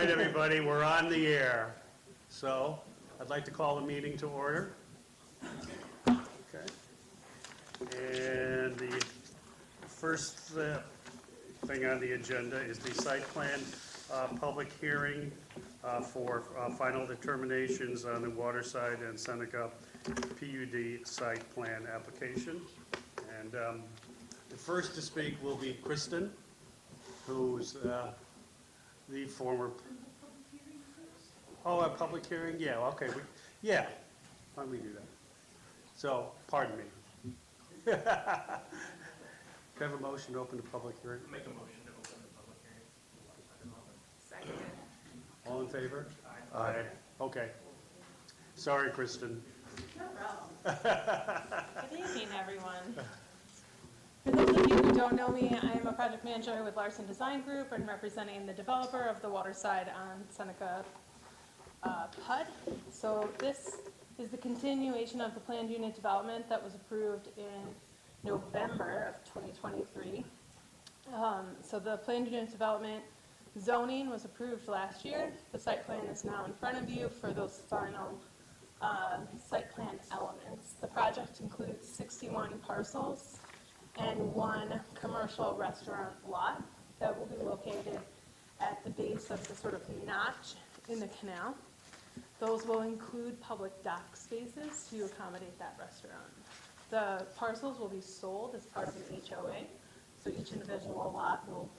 right, everybody, we're on the air. So I'd like to call the meeting to order. Okay. And the first thing on the agenda is the site plan public hearing for final determinations on the Waterside and Seneca PUD site plan application. And the first to speak will be Kristen, who's the former... Oh, a public hearing? Yeah, okay. Yeah, why don't we do that? So, pardon me. Can I have a motion to open the public hearing? Make a motion to open the public hearing. Second. All in favor? Aye. Aye. Okay. Sorry, Kristen. No problem. Good evening, everyone. For those of you who don't know me, I am a project manager with Larson Design Group and representing the developer of the Waterside on Seneca PUD. So this is the continuation of the planned unit development that was approved in November of 2023. So the planned unit development zoning was approved last year. The site plan is now in front of you for those final site plan elements. The project includes 61 parcels and one commercial restaurant lot that will be located at the base of the sort of notch in the canal. Those will include public dock spaces to accommodate that restaurant. The parcels will be sold as part of an HOA, so each individual lot will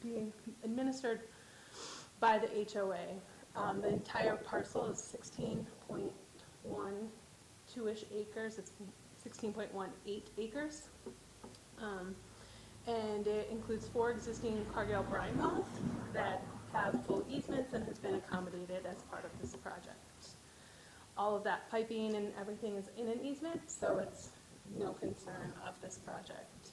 be administered by the HOA. The entire parcel is 16.12-ish acres. It's 16.18 acres. And it includes 4 existing Cargill brine wells that have full easements and has been accommodated as part of this project. All of that piping and everything is in an easement, so it's no concern of this project.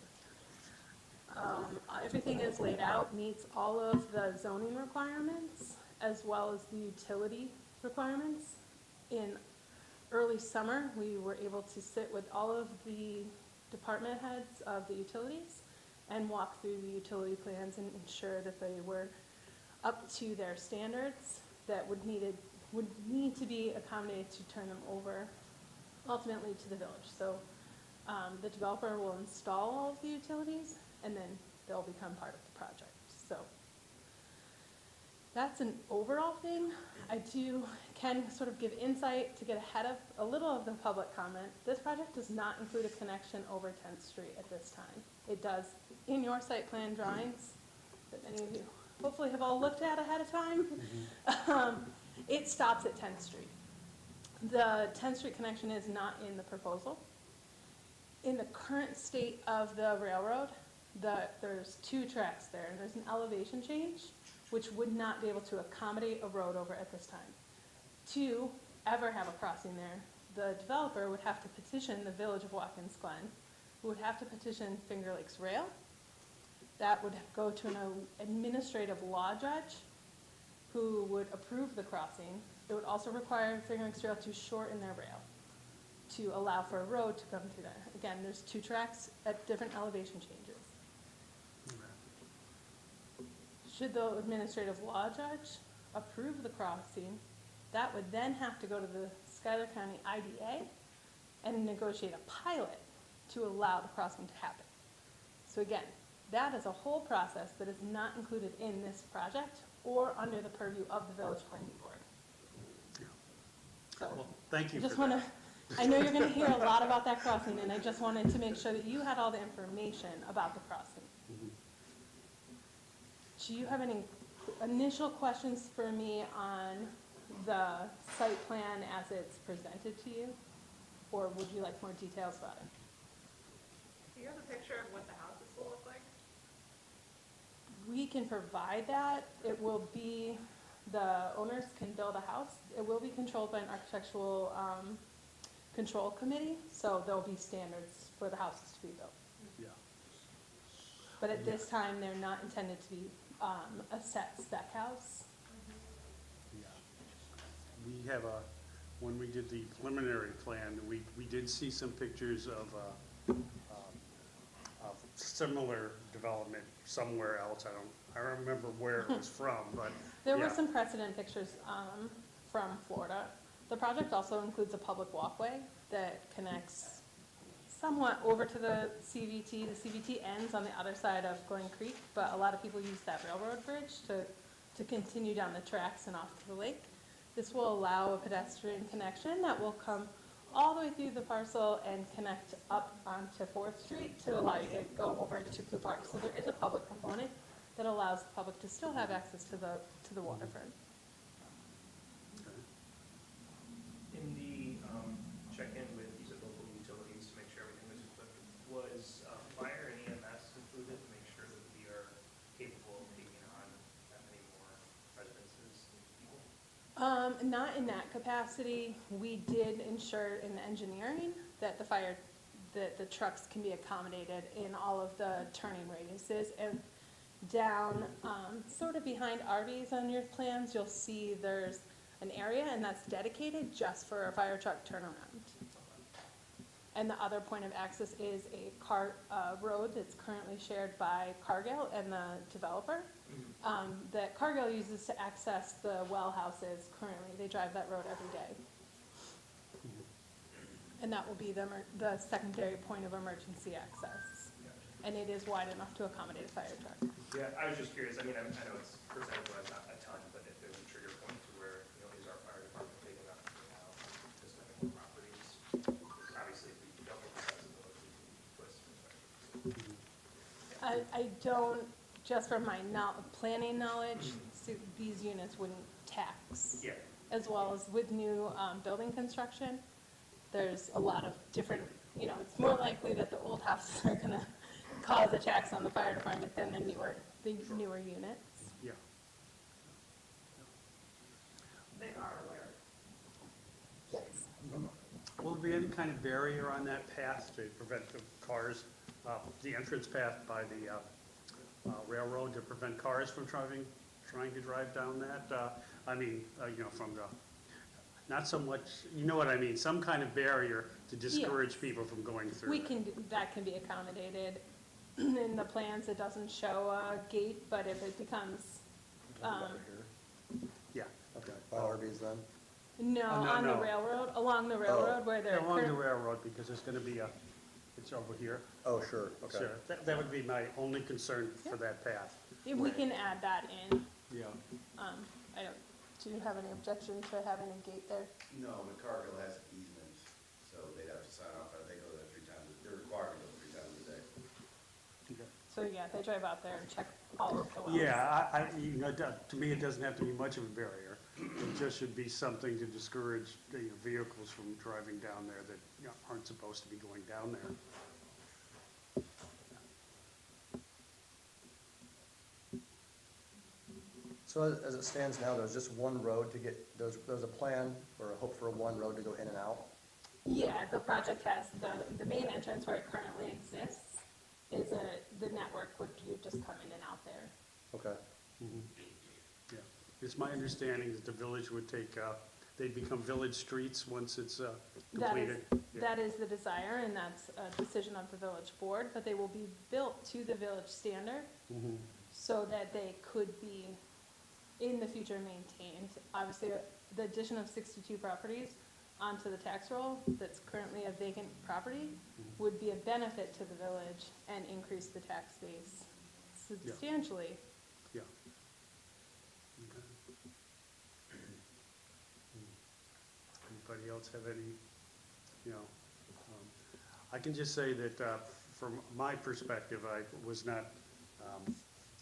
Everything is laid out, meets all of the zoning requirements as well as the utility requirements. In early summer, we were able to sit with all of the department heads of the utilities and walk through the utility plans and ensure that they were up to their standards that would need to be accommodated to turn them over ultimately to the village. So the developer will install all of the utilities and then they'll become part of the project. So that's an overall thing. I can sort of give insight to get ahead of a little of the public comment. This project does not include a connection over 10th Street at this time. It does in your site plan drawings that many of you hopefully have all looked at ahead of time. It stops at 10th Street. The 10th Street connection is not in the proposal. In the current state of the railroad, there's 2 tracks there, and there's an elevation change, which would not be able to accommodate a road over at this time. To ever have a crossing there, the developer would have to petition the Village of Watkins Glen, who would have to petition Finger Lakes Rail. That would go to an administrative law judge who would approve the crossing. It would also require Finger Lakes Rail to shorten their rail to allow for a road to come through there. Again, there's 2 tracks at different elevation changes. Should the administrative law judge approve the crossing, that would then have to go to the Schuyler County IDA and negotiate a pilot to allow the crossing to happen. So again, that is a whole process that is not included in this project or under the purview of the Village Planning Board. So, Well, thank you just for want that. to, I know you're going to hear a lot about that crossing, and I just wanted to make sure that you had all the information about the crossing. Do you have any initial questions for me on the site plan as it's presented to you? Or would you like more details about it? Do you have a picture of what the houses will look like? We can provide that. It will be, the owners can build a house. It will be controlled by an architectural control committee, so there'll be standards for the houses to be built. Yeah. But at this time, they're not intended to be a set spec house. Yeah. We have when we did the preliminary plan, we did see some pictures of similar development somewhere else. I don't remember where it was from, but There were yeah. some precedent pictures from Florida. The project also includes a public walkway that connects somewhat over to the CVT. The CVT ends on the other side of Glen Creek, but a lot of people use that railroad bridge to continue down the tracks and off to the lake. This will allow a pedestrian connection that will come all the way through the parcel and connect up onto 4th Street to allow you to go over to Blue Park. So there is a public component that allows the public to still have access to the waterfront. In the check-in with these local utilities to make sure everything was equipped, was fire and EMS included to make sure that we are capable of taking on that many more residences and people? Not in that capacity. We did ensure in the engineering that that the trucks can be accommodated in all of the turning radiuses. And down, sort of behind Arby's on your plans, you'll see there's an area, and that's dedicated just for a fire truck turnaround. And the other point of access is a road that's currently shared by Cargill and the developer, that Cargill uses to access the well houses currently. They drive that road every day. And that will be the secondary point of emergency access. And it is wide enough to accommodate a fire truck. Yeah, I was just curious, I mean, I know it's percentage-wise not a ton, but if there's a trigger point to where, is our fire department big enough to now this many more properties? Obviously, if we double the accessibility, twist perspective. I don't, just from my planning knowledge, these units wouldn't tax. Yeah. As well as with new building construction, there's a lot of different, it's more likely that the old houses are gonna cause a tax on the fire department than the newer units. Yeah. They are aware. Yes. Will there be any kind of barrier on that path to prevent the cars, the entrance path by the railroad to prevent cars from trying to drive down that? From the, not so much, you know what I mean, some kind of barrier to discourage Yes. people from going through. That can be accommodated. In the plans, it doesn't show a gate, but if it becomes, Yeah. Okay, by Arby's then? no, no, on the no. railroad, along the railroad where they're. Along the railroad, because there's gonna be it's over here. Oh, sure, okay. Sure, that would be my only concern for that path. We can add that in. Yeah. Do you have any objection to having a gate there? No, but Cargill has easements, so they'd have to sign off on it. They go there 3 times, they're required to go 3 times a day. So, yeah, they drive out there and check all of the wells. Yeah, to me, it doesn't have to be much of a barrier. It just should be something to discourage vehicles from driving down there that aren't supposed to be going down there. So as it stands now, there's just one road to get, there's a plan or a hope for one road to go in and out? Yeah, the project has, the main entrance where it currently exists is the network would just come in and out there. Okay, Yeah, it's my understanding that the village would they'd become village streets once it's completed. Yeah. That is the desire, and that's a decision of the village board, but they will be built to the village standard Mhm. so that they could be in the future maintained. Obviously, the addition of 62 properties onto the tax roll that's currently a vacant property would be a benefit to the village and increase the tax base substantially. Yeah. Okay. Anybody else have any, I can just say that from my perspective, I was not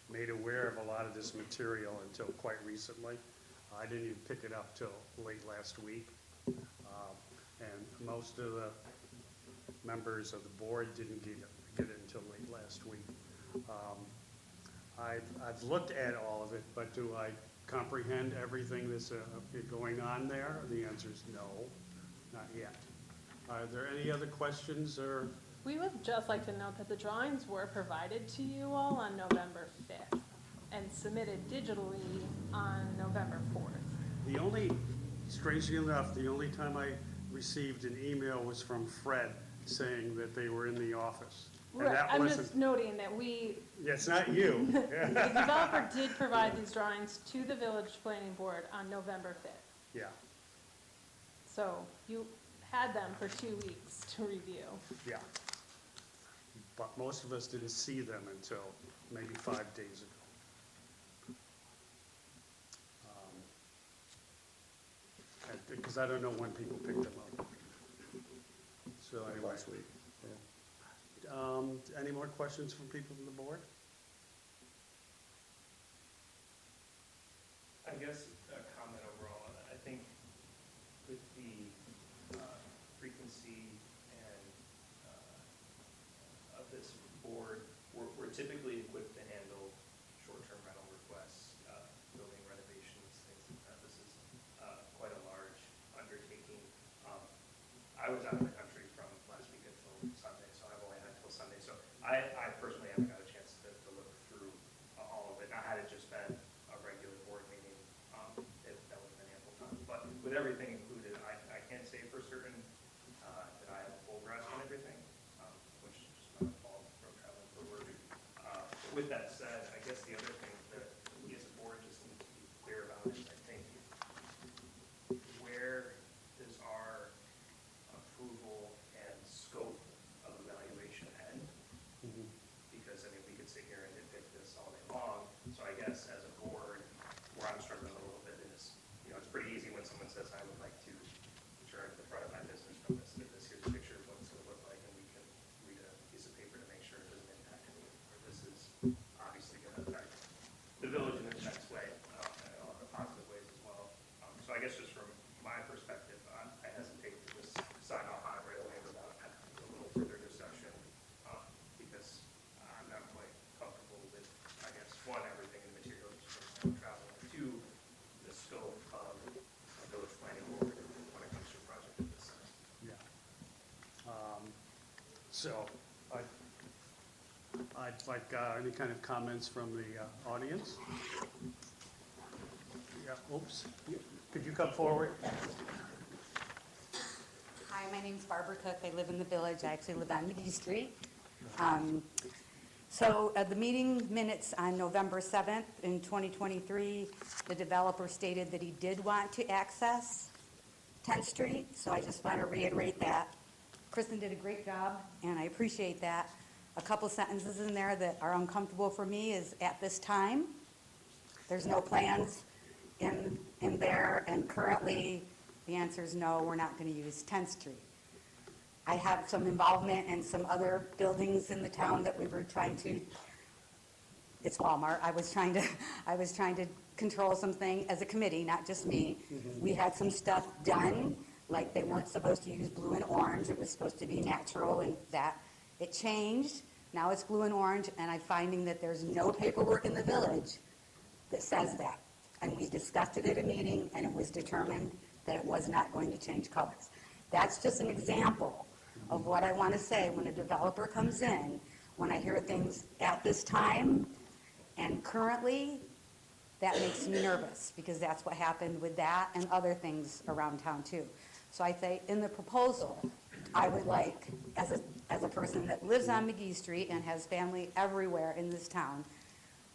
made aware of a lot of this material until quite recently. I didn't even pick it up till late last week. And most of the members of the board didn't get it until late last week. I've looked at all of it, but do I comprehend everything that's going on there? The answer is no, not yet. Are there any other questions or? We would just like to note that the drawings were provided to you all on November 5th and submitted digitally on November 4th. Strangely enough, the only time I received an email was from Fred saying that they were in the office. And that I'm wasn't- just noting that we, Yeah, it's not you. the developer did provide these drawings to the village planning board on November 5th. Yeah, So you had them for 2 weeks to review. yeah. But most of us didn't see them until maybe 5 days ago. Because I don't know when people picked them up. So anyway. Last week, yeah. Any more questions from people from the board? I guess a comment overall, I think with the frequency and of this board, we're typically equipped to handle short-term rental requests, building renovations, things like that. This is quite a large undertaking. I was out of the country from last week until Sunday, so I've only had until Sunday. So I personally haven't got a chance to look through all of it. Now, had it just been a regular board meeting, that would have been ample time. But with everything included, I can't say for certain that I have a full grasp on everything, which is just my fault from traveling for work. With that said, I guess the other thing that we as a board just need to be clear about is, I think, where does our approval and scope of evaluation end? Because, I mean, we could sit here and nitpick this all day long. So I guess as a board, where I'm struggling a little bit is, it's pretty easy when someone says, I would like to adjourn the front of my business from this. Here's a picture of what it's gonna look like, and we can read a piece of paper to make sure it doesn't impact anything. Or this is obviously gonna affect the village in a next way, and all the positive ways as well. So I guess just from my perspective, I hesitate to just sign off on it right away without having a little further discussion, because I'm not quite comfortable with, I guess, one, everything in the materials from my own travel, and two, the scope of a village planning board when it comes to a project of this size. Yeah. So I'd like any kind of comments from the audience. Yeah, oops. Could you come forward? Hi, my name's Barbara Cook. I live in the village. I actually live on McGee Street. So at the meeting minutes on November 7th in 2023, the developer stated that he did want to access 10th Street, so I just want to reiterate that. Kristen did a great job, and I appreciate that. A couple sentences in there that are uncomfortable for me is, at this time, there's no plans in there, and currently, the answer is no, we're not going to use 10th Street. I have some involvement in some other buildings in the town that we were trying to, it's Walmart, I was trying to control something as a committee, not just me. We had some stuff done, like they weren't supposed to use blue and orange, it was supposed to be natural, and that, it changed, now it's blue and orange, and I'm finding that there's no paperwork in the village that says that. And we discussed it at a meeting, and it was determined that it was not going to change colors. That's just an example of what I want to say when a developer comes in, when I hear things at this time and currently, that makes me nervous, because that's what happened with that and other things around town too. So I say, in the proposal, I would like, as a person that lives on McGee Street and has family everywhere in this town,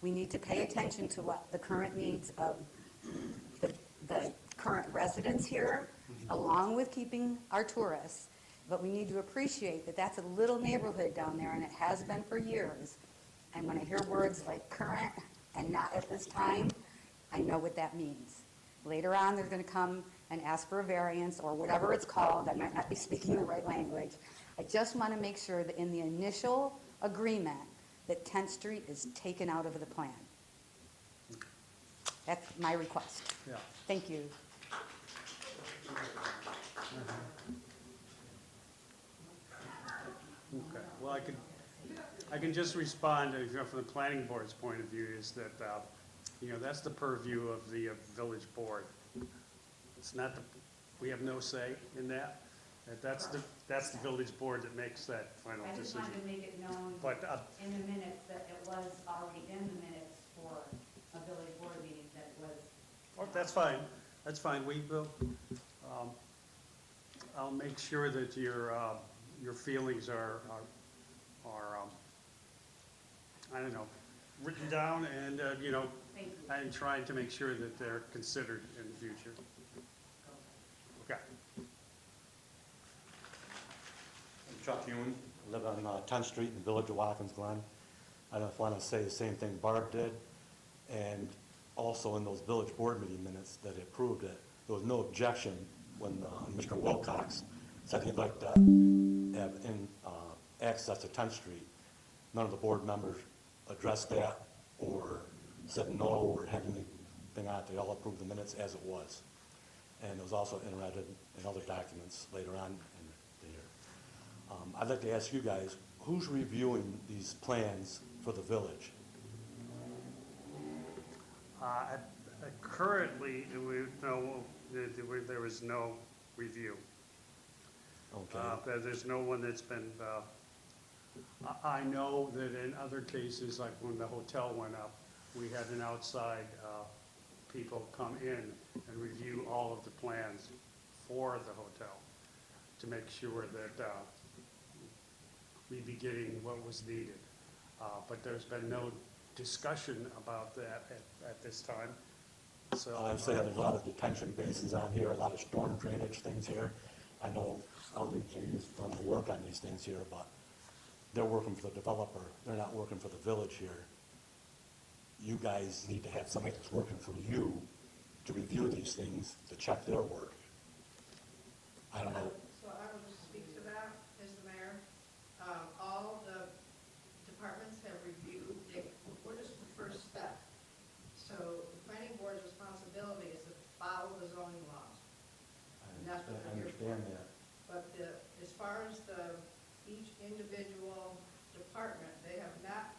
we need to pay attention to what the current needs of the current residents here, along with keeping our tourists. But we need to appreciate that that's a little neighborhood down there, and it has been for years. And when I hear words like current and not at this time, I know what that means. Later on, they're going to come and ask for a variance or whatever it's called. I might not be speaking the right language. I just want to make sure that in the initial agreement that 10th Street is taken out of the plan. That's my request. Yeah. Thank you. Okay, well, I can just respond, from the planning board's point of view, is that, that's the purview of the village board. It's not we have no say in that. That's the village board that makes that final I just decision. wanted to make it known But, in the minutes that it was already in the minutes for a village board meeting that it was. oh, that's fine, we will, I'll make sure that your feelings are are, I don't know, written down and, you know, and trying to make sure that they're considered in the future. Okay. I'm Chuck Hewin, live on 10th Street in the village of Watkins Glen. I just want to say the same thing Barb did, and also in those village board meeting minutes that they approved it, there was no objection when Mr. Wilcox said he'd like to have access to 10th Street. None of the board members addressed that or said no or had anything on it. They all approved the minutes as it was. And it was also entered in other documents later on in the year. I'd like to ask you guys, who's reviewing these plans for the village? Currently, there was no review. Okay. There's no one that's been, I know that in other cases, like when the hotel went up, we had an outside people come in and review all of the plans for the hotel to make sure that we'd be getting what was needed. But there's been no discussion about that at this time. So I'm saying there's a lot of detention basins on here, a lot of storm drainage things here. I know LDK is done the work on these things here, but they're working for the developer. They're not working for the village here. You guys need to have somebody that's working for you to review these things, to check their work. I don't know. So I will just speak to that, as the mayor. All the departments have reviewed, we're just the first step. So the planning board's responsibility is to follow the zoning laws. And that's what I they're here for. understand that. But as far as each individual department, they have not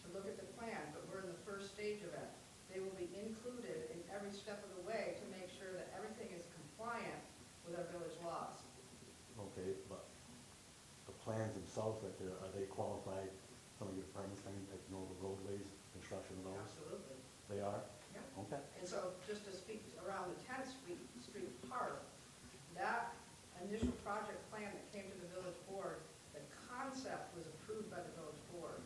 to look at the plan, but we're in the first stage of it. They will be included in every step of the way to make sure that everything is compliant with our village laws. Okay, but the plans themselves right there, are they qualified? Some of your departments, I mean, like, know the roadways, construction of those? Absolutely. They are? Yeah. Okay. And so just to speak around the 10th Street part, that initial project plan that came to the village board, the concept was approved by the village board.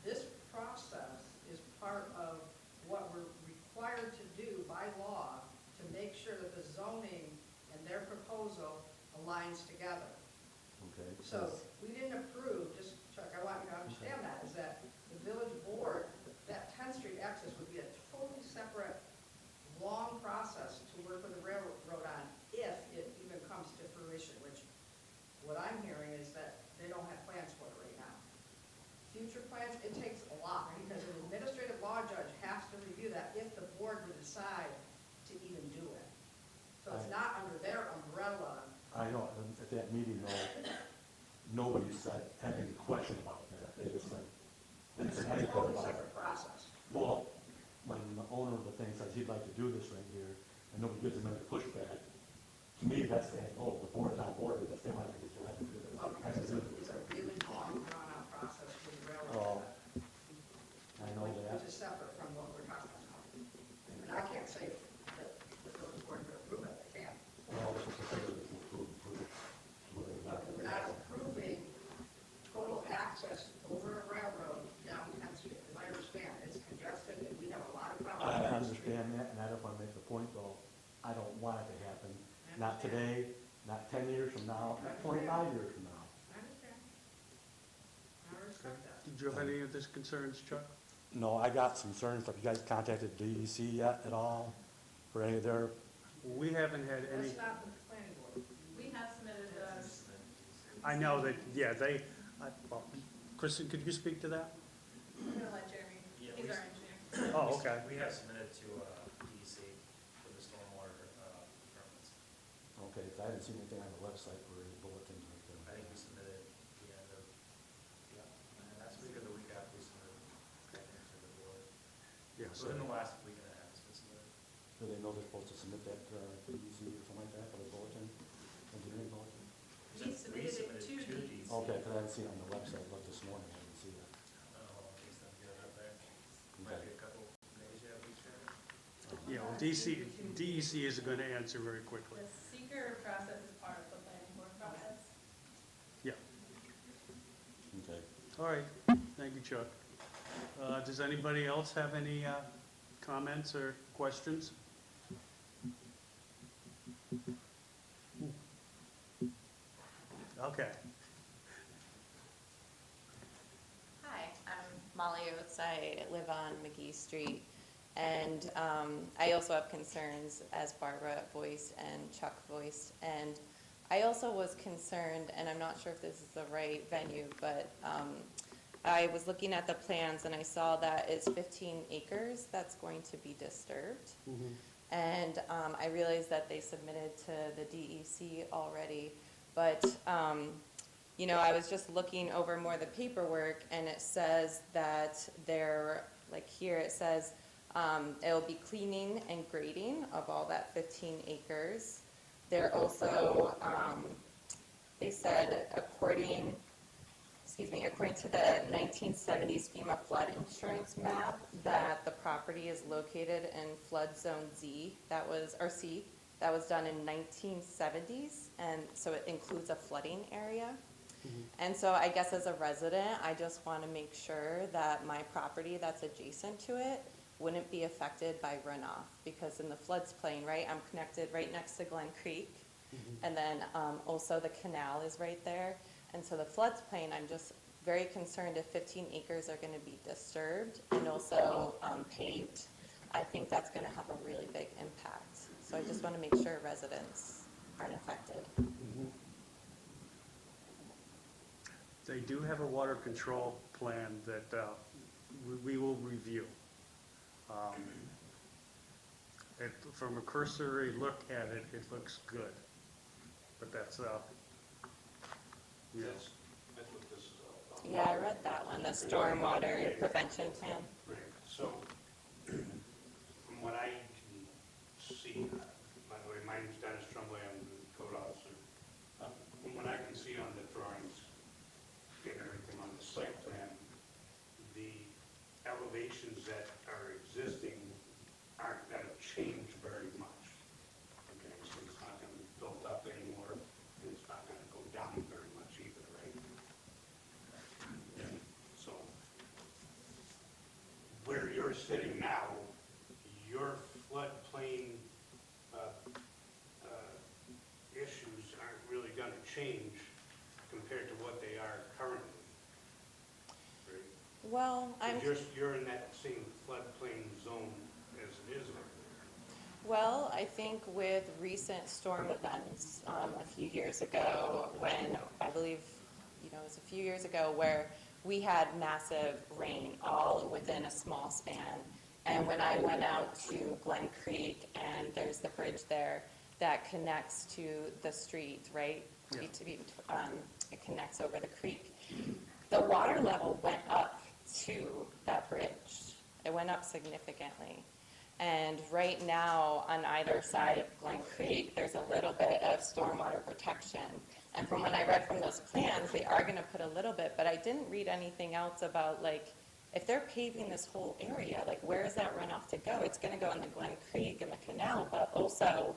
This process is part of what we're required to do by law to make sure that the zoning and their proposal aligns together. Okay. So we didn't approve, just Chuck, I want you to understand that, is that the village board, that 10th Street access would be a totally separate, long process to work with the railroad on if it even comes to fruition, which what I'm hearing is that they don't have plans for it right now. Future plans, it takes a lot because an administrative law judge has to review that if the board would decide to even do it. So it's not under their umbrella. I know, at that meeting, though, nobody said, had any question about that. They just said, It's a totally separate process. well, when the owner of the thing says he'd like to do this right here, and nobody gives him any pushback, to me, that's saying, oh, the board's on board with this, they want to do this. It's a really long, drawn-out process for the Oh, railroad. I know that. Which is separate from what we're talking about. And I can't say that the village board would approve it, they can't. Well, this is the thing that we approve. We're not approving total access over a railroad down 10th Street, as I understand. It's congested and we have a lot of problems. I understand that, and I don't want to make the point, though, I don't want it to happen. Not today, not 10 years from now, not 25 years from now. I understand. I respect that. did you have any of these concerns, Chuck? No, I got some concerns. Have you guys contacted DEC yet at all for any of their? We haven't had any, That's not the planning board. We have submitted I know that, yeah, well, Kristen, could you speak to that? I'm gonna let Jeremy, Yeah, he's we- our engineer. Oh, okay. We have submitted to DEC for the stormwater permits. Okay, 'cause I haven't seen anything on the website or any bulletins or I anything. think we submitted the end of, last week or the week after we submitted, I think, to the board. Yes. Within the last week and a half, it's been submitted. Do they know they're supposed to submit that to DEC or something like that for the bulletin, engineering bulletin? We submitted it to DEC. Okay, 'cause I haven't seen it on the website, I looked this morning, I didn't see it. I don't know how long it takes them to get it up there. Might be a couple days yet, weeks yet. Yeah, well, DEC is going to answer very quickly. The seeker process is part of the planning board process. Yeah. Okay. All right, thank you, Chuck. Does anybody else have any comments or questions? Okay. Hi, I'm Molly Oates. I live on McGee Street. And I also have concerns, as Barbara voiced and Chuck voiced. And I also was concerned, and I'm not sure if this is the right venue, but I was looking at the plans and I saw that it's 15 acres that's going to be disturbed. And I realized that they submitted to the DEC already. But, you know, I was just looking over more of the paperwork, and it says that they're, like here it says, it'll be cleaning and grading of all that 15 acres. They're also, they said according to the 1970s FEMA flood insurance map, that the property is located in flood zone Z, or C, that was done in 1970s, and so it includes a flooding area. And so I guess as a resident, I just want to make sure that my property that's adjacent to it wouldn't be affected by runoff, because in the floodplain, right, I'm connected right next to Glen Creek, and then also the canal is right there. And so the floodplain, I'm just very concerned if 15 acres are going to be disturbed and also paved. I think that's going to have a really big impact. So I just want to make sure residents aren't affected. They do have a water control plan that we will review. From a cursory look at it, it looks good. But that's, yes. That's what this is all about. Yeah, I read that one, the stormwater prevention plan. Right, so, from what I can see, by the way, my name's Dennis Tremblay, I'm the code officer. From what I can see on the drawings and everything on the site plan, the elevations that are existing aren't gonna change very much. Okay, so it's not gonna be built up anymore, and it's not gonna go down very much either, right? So, where you're sitting now, your floodplain issues aren't really gonna change compared to what they are currently. Right? Well, You're in that same floodplain zone as it is right Well, I think with recent storm events, a few years ago, when I believe, you know, it was a few years ago where we had massive rain all within a small span. And when I went out to Glen Creek, and there's the bridge there that connects to the street, right? Yeah. It connects over the creek. The water level went up to that bridge. It went up significantly. And right now, on either side of Glen Creek, there's a little bit of stormwater protection. And from what I read from those plans, they are going to put a little bit, but I didn't read anything else about, like, if they're paving this whole area, like, where is that runoff to go? It's going to go in the Glen Creek and the canal, but also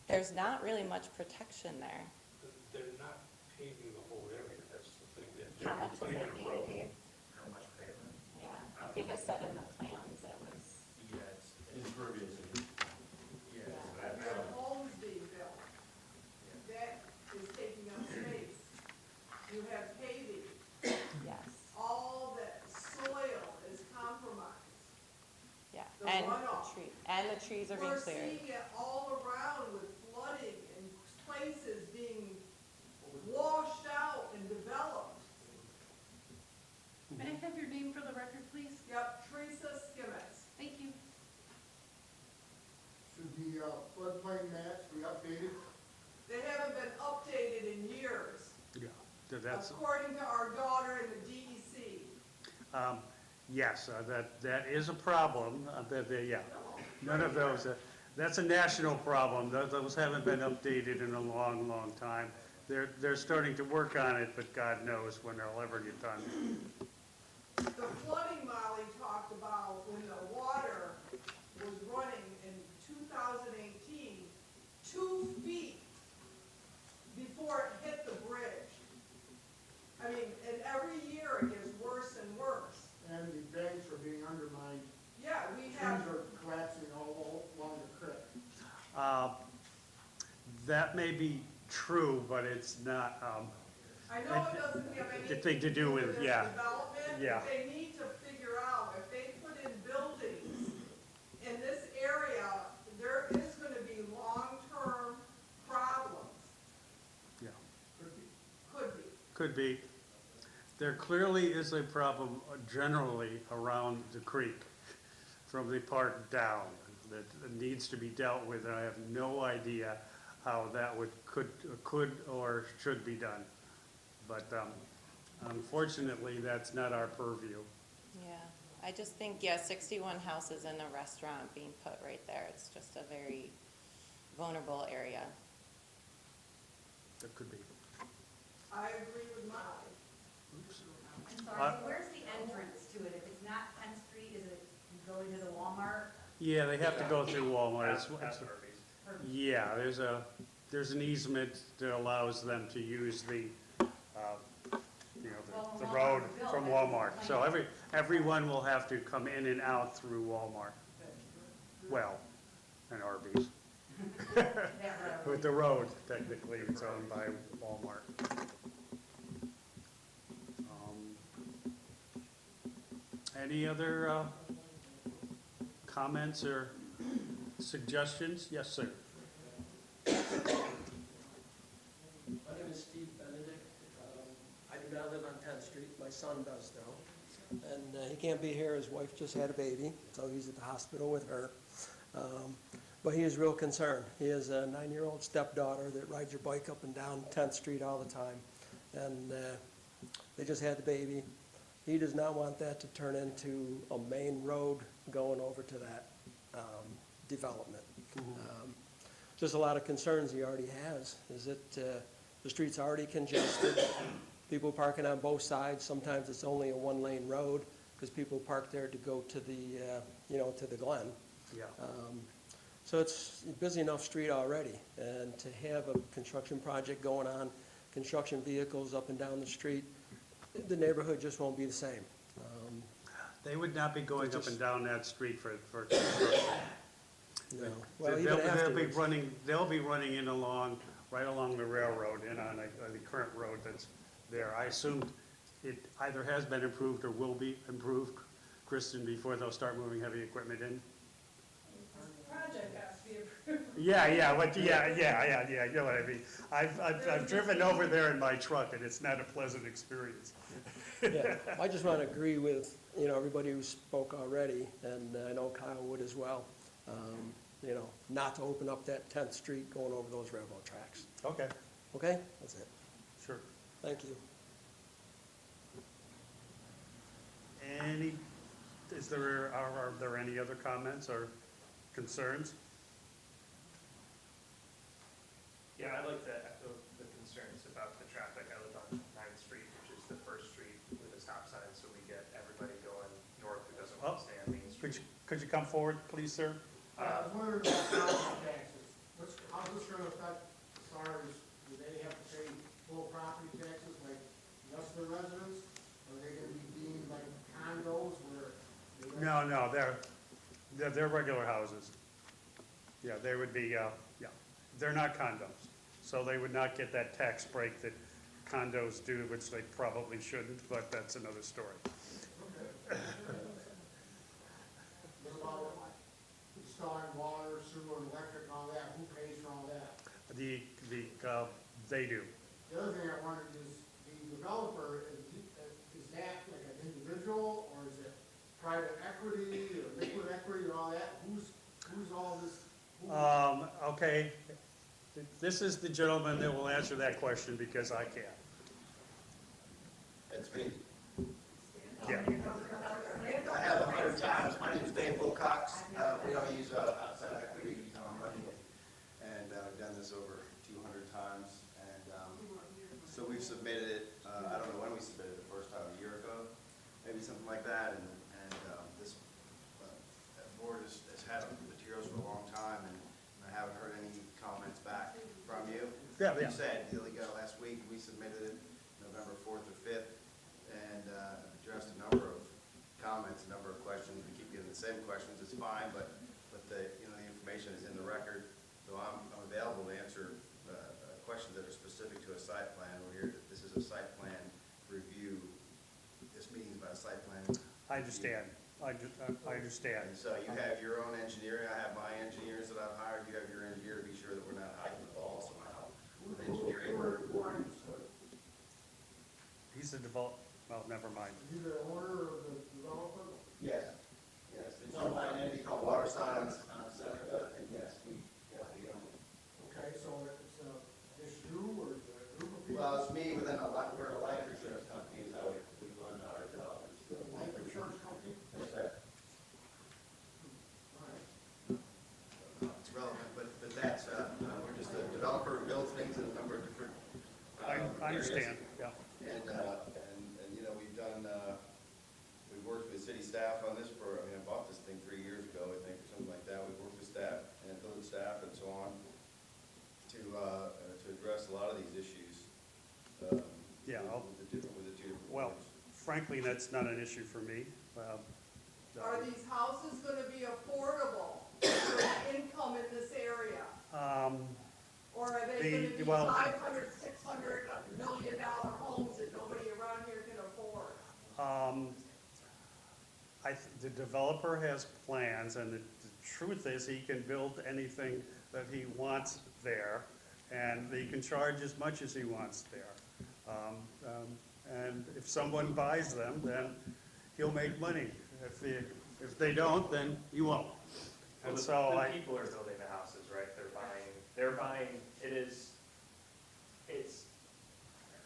there's not really much protection there. They're not paving the whole area, that's the thing. How much is They're it paving the road. paving? How much pavement? Yeah, I think I said in the plans it was. Yeah, it's impervious. Yeah, so There that's, are homes being built. That is taking up space. You have paving, Yes, all that soil is compromised. yeah, The and runoff. the trees are being We're cleared. seeing it all around with flooding and places being washed out and developed. May I have your name for the record, please? Yep, Teresa Skimmets. Thank you. Should the floodplain maps be updated? They haven't been updated in years, Yeah, that's, according to our daughter in the DEC. yes, that is a problem, yeah. None of those, that's a national problem. Those haven't been updated in a long, long time. They're starting to work on it, but God knows when they'll ever get done. The flooding Molly talked about when the water was running in 2018, 2 feet before it hit the bridge. I mean, and every year it gets That may be true, but it's not, I know it doesn't have the anything thing to do with, this yeah. development, Yeah. but they need to figure out, if they put in buildings in this area, there is gonna be long-term problems, Yeah, could be. could be. There clearly is a problem generally around the creek from the park down that needs to be dealt with, and I have no idea how that could or should be done. But unfortunately, that's not our purview. Yeah, I just think, yeah, 61 houses and a restaurant being put right there, it's just a very vulnerable area. That could be. I agree with Molly. I'm sorry, so where's the entrance to it? If it's not 10th Street, is it going to the Walmart? Yeah, they have to go through Walmart. Past Arby's. Yeah, there's an easement that allows them to use the, the road from Walmart. So everyone will have to come in and out through Walmart. Well, and Arby's. With the road, technically, it's owned by Walmart. Any other comments or suggestions? Yes, sir. My name is Steve Benedict. I do not live on 10th Street. My son does though. And he can't be here. His wife just had a baby, so he's at the hospital with her. But he is real concerned. He has a 9-year-old stepdaughter that rides her bike up and down 10th Street all the time. And they just had the baby. He does not want that to turn into a main road going over to that development. Just a lot of concerns he already has, is that the street's already congested, people parking on both sides, sometimes it's only a 1-lane road, because people park there to go to the, to the Glen. Yeah. So it's a busy enough street already, and to have a construction project going on, construction vehicles up and down the street, the neighborhood just won't be the same. They would not be going up and down that street for construction. No. Well, even They'll be afterwards. running in right along the railroad and on the current road that's there. I assume it either has been improved or will be improved, Kristen, before they'll start moving heavy equipment in. Project has to be approved. Yeah, you know what I mean. I've driven over there in my truck and it's not a pleasant experience. Yeah, I just want to agree with, everybody who spoke already, and I know Kyle would as well, not to open up that 10th Street going over those railroad tracks. Okay, Okay? That's it. sure. Thank you. Are there any other comments or concerns? Yeah, I'd like to echo the concerns about the traffic. I live on 9th Street, which is the first street with a stop sign, so we get everybody going north who doesn't want to stay on Main Street. Could you come forward, please, sir? I was wondering about property taxes. How's this gonna affect, as far as, do they have to pay full property taxes like the rest of the residents? Or are they gonna be deemed like condos where? No, they're regular houses. Yeah, they would be, they're not condos. So they would not get that tax break that condos do, which they probably shouldn't, but that's another story. What about installing water, sewer, and electric, and all that? Who pays for all that? They do. The other thing I wondered is, the developer, is that like an individual, or is it private equity, or liquid equity, or all that? Who's all this? Okay, this is the gentleman that will answer that question because I can't. It's me. Yeah. I have 100 times. My name's Dave Wilcox. We don't use outside equity money. And I've done this over 200 times. And so we've submitted it, I don't know when we submitted it the first time, a year ago, maybe something like that. And this board has had materials for a long time, and I haven't heard any comments back from you. Yeah. You said, last week, we submitted it November 4th or 5th, and addressed a number of comments, a number of questions. We keep getting the same questions, it's fine, but the, the information is in the record. So I'm available to answer questions that are specific to a site plan. We're here, this is a site plan review. This meeting's about a site plan. I understand. I understand. And so you have your own engineering, I have my engineers that I've hired, you have your engineer to be sure that we're not hiding the ball somehow. With engineering, He's the well, never mind. Are you the owner of the developer? yes, yes, it's owned by an entity called Waterside on Seneca, and yes, we own it. Okay, so it's just you or is it a group of people? Well, it's me within we're a life insurance company, is how we run our developments. Life insurance company? Yes, sir. All right. It's relevant, but that's, we're just a developer who builds things in a number of different I understand, yeah. And, you know, we've worked with city staff on this for, I mean, I bought this thing 3 years ago, I think, or something like that. We've worked with staff and village staff and so on to address a lot of these issues. Yeah, With the two different Well, boards. frankly, that's not an issue for me. Are these houses gonna be affordable for the income in this area? Or are they gonna be well- $500, $600 million homes that nobody around here can afford? The developer has plans, and the truth is, he can build anything that he wants there, and he can charge as much as he wants there. And if someone buys them, then he'll make money. If they don't, then he won't. And so The people are building the houses, right? They're buying, and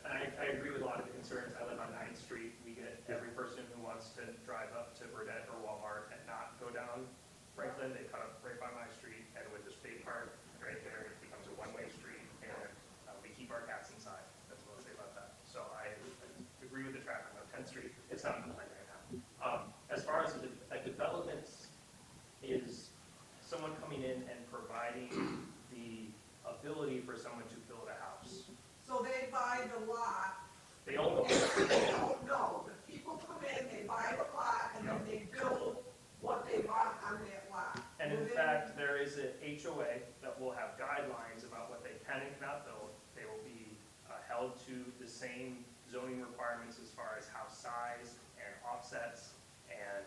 I agree with a lot of the concerns. I live on 9th Street. We get every person who wants to drive up to Burdette or Walmart and not go down Franklin, they cut up right by my street, and with the state park right there, it becomes a one-way street, and we keep our cats inside. That's what I'll say about that. So I agree with the traffic on 10th Street. It's not in the plan right now. As far as a development is someone coming in and providing the ability for someone to build a house. So they buy the lot, They own the and they don't know. The people come in, they buy the lot, and then they build what they want on that lot. And in Within- fact, there is an HOA that will have guidelines about what they can and cannot build. They will be held to the same zoning requirements as far as house size and offsets. And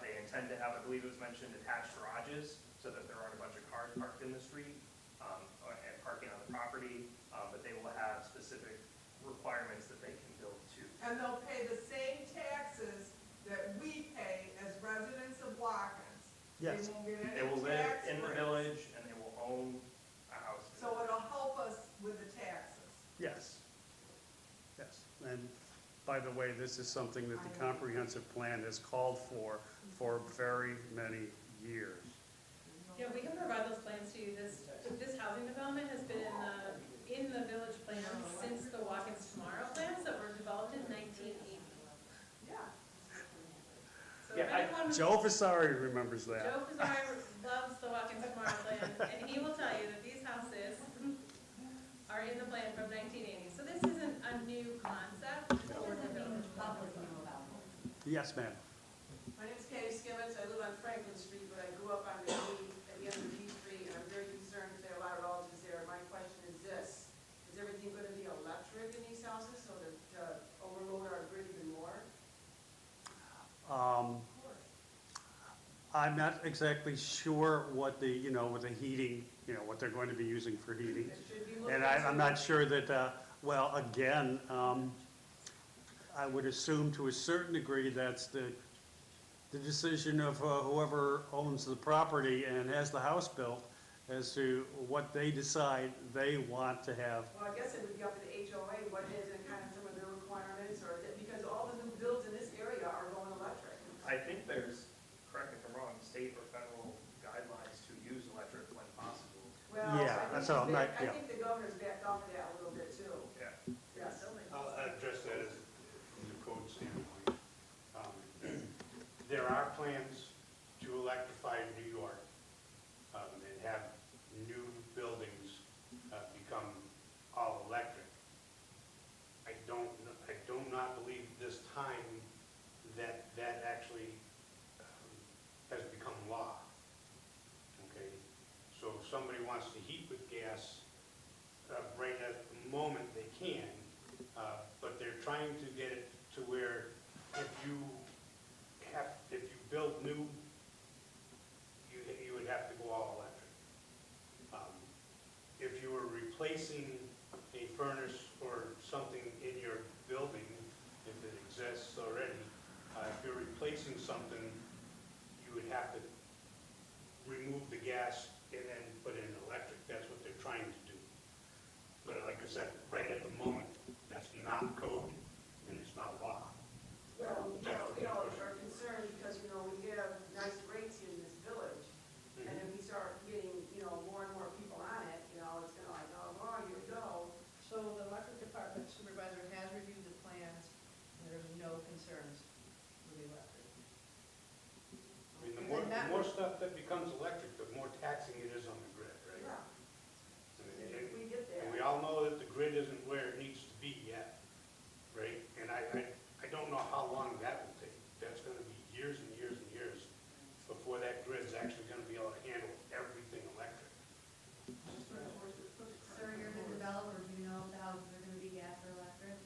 they intend to have, I believe it was mentioned, attached garages so that there aren't a bunch of cars parked in the street and parking on the property. But they will have specific requirements that they can build to. And they'll pay the same taxes that we pay as residents of Watkins. Yes. They won't get They will any live tax in the breaks. village and they will own a house. So it'll help us with the taxes. Yes. Yes. And by the way, this is something that the comprehensive plan has called for very many years. Yeah, we can provide those plans to you. This housing development has been in the village plan since the Watkins Tomorrow plans that were developed in 1980. Yeah. So Yeah, if anyone, Joe Vasari remembers that. Joe Pizzari loves the Watkins Tomorrow plan, and he will tell you that these houses are in the plan from 1980. So this isn't a new concept for the village. Yes, ma'am. My name's Katie Skimmons. I live on Franklin Street, but I grew up on the E, at the end of D Street, and I'm very concerned because there are a lot of relatives there. My question is this: is everything going to be electric in these houses so that overload our grid even more? I'm not exactly sure what with the heating, what they're going to be using for heating. It should be looked And at. I'm not sure that, well, again, I would assume to a certain degree that's the decision of whoever owns the property and has the house built as to what they decide they want to have. Well, I guess it would be up to the HOA, what is and kind of some of their requirements, or because all the new builds in this area are going electric. I think there's, correct me if I'm wrong, state or federal guidelines to use electric when possible. Well, Yeah, I think that's all, he's not- back- yeah. I think the governor's backed off of that a little bit too. Yeah. Yes. I'll address that as from the code standpoint. There are plans to electrify New York and have new buildings become all electric. I do not believe this time that actually has become law. Okay, so if somebody wants wants to heat with gas right at the moment they can, but they're trying to get it to where if you build new, you would have to go all electric. If you were replacing a furnace or something in your building, if it exists already, if you're replacing something, you would have to remove the gas and then put in electric. That's what they're trying to do. But like I said, right at the moment, that's not code and it's not law. Well, we all are concerned because, we have nice rates in this village. And if we start getting, more and more people on it, it's gonna like, oh, here we go. So the electric department supervisor has reviewed the plans, and there's no concerns with the electric. I mean, the more stuff that becomes electric, the more taxing it is on the grid, right? Yeah. If we get And there. we all know that the grid isn't where it needs to be yet, right? And I don't know how long that will take. That's gonna be years and years and years before that grid's actually gonna be able to handle everything electric. Sir, you're the developer, do you know if the houses are gonna be gas or electric?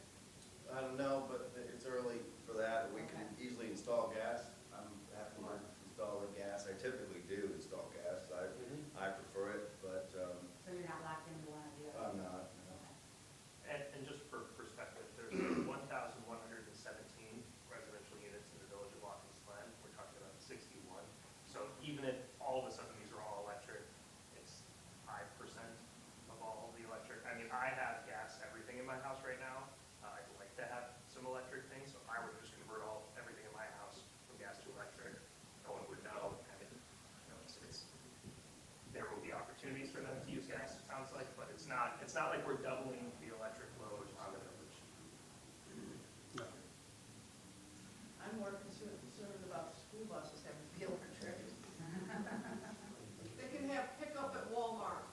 I don't know, but it's early for that. We can easily install gas. I'm happy to install the gas. I typically do install gas. I prefer it, but So you're not locked into one or the other? I'm not. No. And just for perspective, there's 1,117 residential units in the village of Watkins Glen. We're talking about 61. So even if all of a sudden these are all electric, it's 5% of all the electric. I mean, I have gas everything in my house right now. I'd like to have some electric things, so if I were to just convert everything in my house from gas to electric, no one would know. I mean, there will be opportunities for them to use gas, it sounds like, but it's not like we're doubling the electric load on the village. I'm more concerned about school buses having to be electric. They can have pickup at Walmart.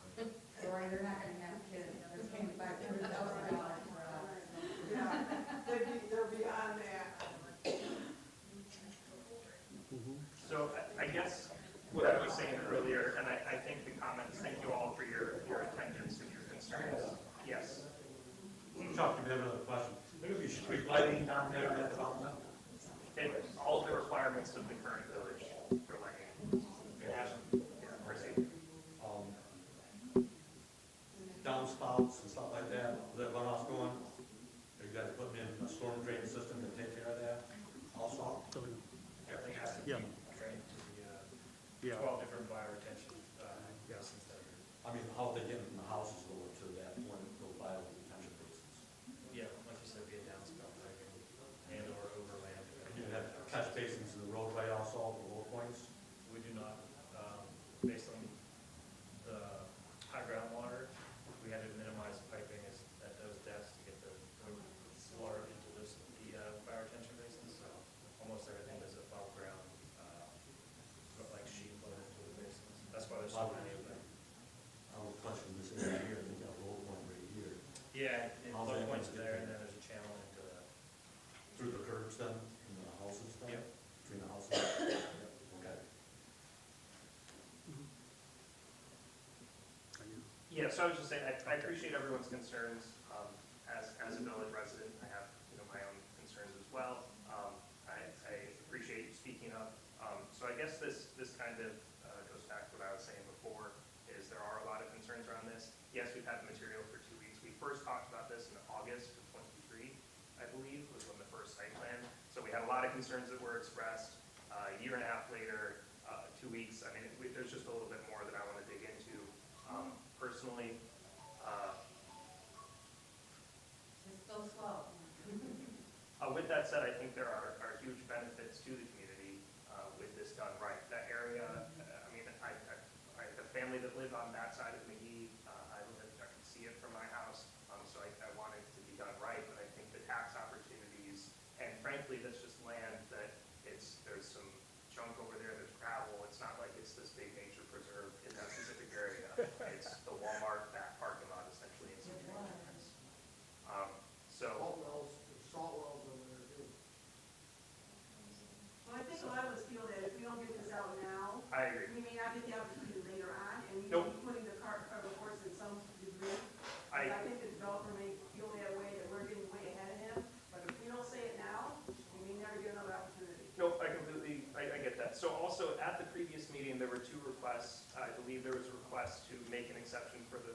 Or they're not gonna have kids, they're paying $500,000 for Yeah, they're beyond that. So I guess what I was saying earlier, and I think the comments, thank you all for your attendance and your concerns. Yes. Chuck, you have another question. There gonna be street lighting down there at the development? All the requirements of the current village for lighting. It has Yeah, proceed. downspouts and stuff like that, that runoff going. Are you guys putting in a storm drain system to take care of that also? Everything has to be trained to the 12 different bioretention basins that are. I mean, how they get from the houses over to that one, those bioretention basins? Yeah, like you said, be a downspout piping and or overland. You have catch basins in the roadway also, the low points? We do not, based on the high groundwater, we had to minimize piping at those depths to get the water into the bioretention basins. So almost everything is above ground, but like sheet flow into the basins. That's why there's so many of them. I was questioning this area here, they got a low point right here. Yeah, and How's low that points gonna are there, get and then there's a channel into the. Through the curbs then, in the houses then? Yep. Between the houses? Okay. Yeah, so I was just saying, I appreciate everyone's concerns. As a village resident, I have, my own concerns as well. I appreciate you speaking up. So I guess this kind of goes back to what I was saying before, is there are a lot of concerns around this. Yes, we've had the material for 2 weeks. We first talked about this in August of '23, I believe, was when the first site plan. So we had a lot of concerns that were expressed. A year and a half later, 2 weeks, I mean, there's just a little bit more that I want to dig into. Personally, Just go slow. with that said, I think there are huge benefits to the community with this done right. That area, I mean, I have a family that lived on that side of McGee. I could see it from my house, so I want it to be done right. But I think the tax opportunities, and frankly, that's just land that there's some junk over there, there's gravel. It's not like it's this big nature preserve in that specific area. It's the Walmart back parking lot essentially in some trees. Salt wells over there too. Well, I think a lot of us feel that if we don't get this out now, I agree. we may not get the opportunity later on, and we Nope. will be putting the cart request to make an exception for the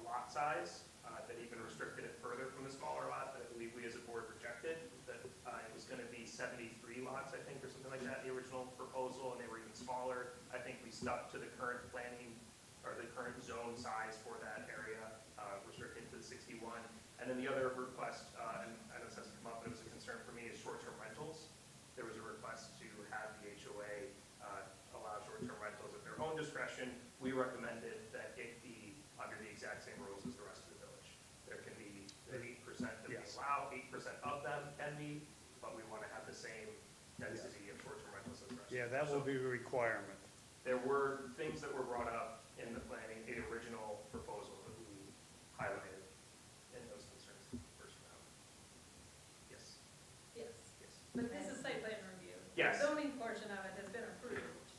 lot size, that even restricted it further from the smaller lot that I believe we as a board rejected, that it was gonna be 73 lots, I think, or something like that, the original proposal, and they were even smaller. I think we stuck to the current planning, or the current zone size for that area, restricted to the 61. And then the other request, and I know this hasn't come up, but it was a concern for me, is short-term rentals. There was a request to have the HOA allow short-term rentals at their own discretion. We recommended that it be under the exact same rules as the rest of the village. There can be the 8% that we Yes. allow, 8% of them can be, but we want to have the same density of short-term rentals as the rest. Yeah, that will be a requirement. There were things that were brought up in the planning, the original proposal that we highlighted in those concerns first round. Yes. Yes, Yes. but this is site plan review. Yes. The zoning portion of it has been approved,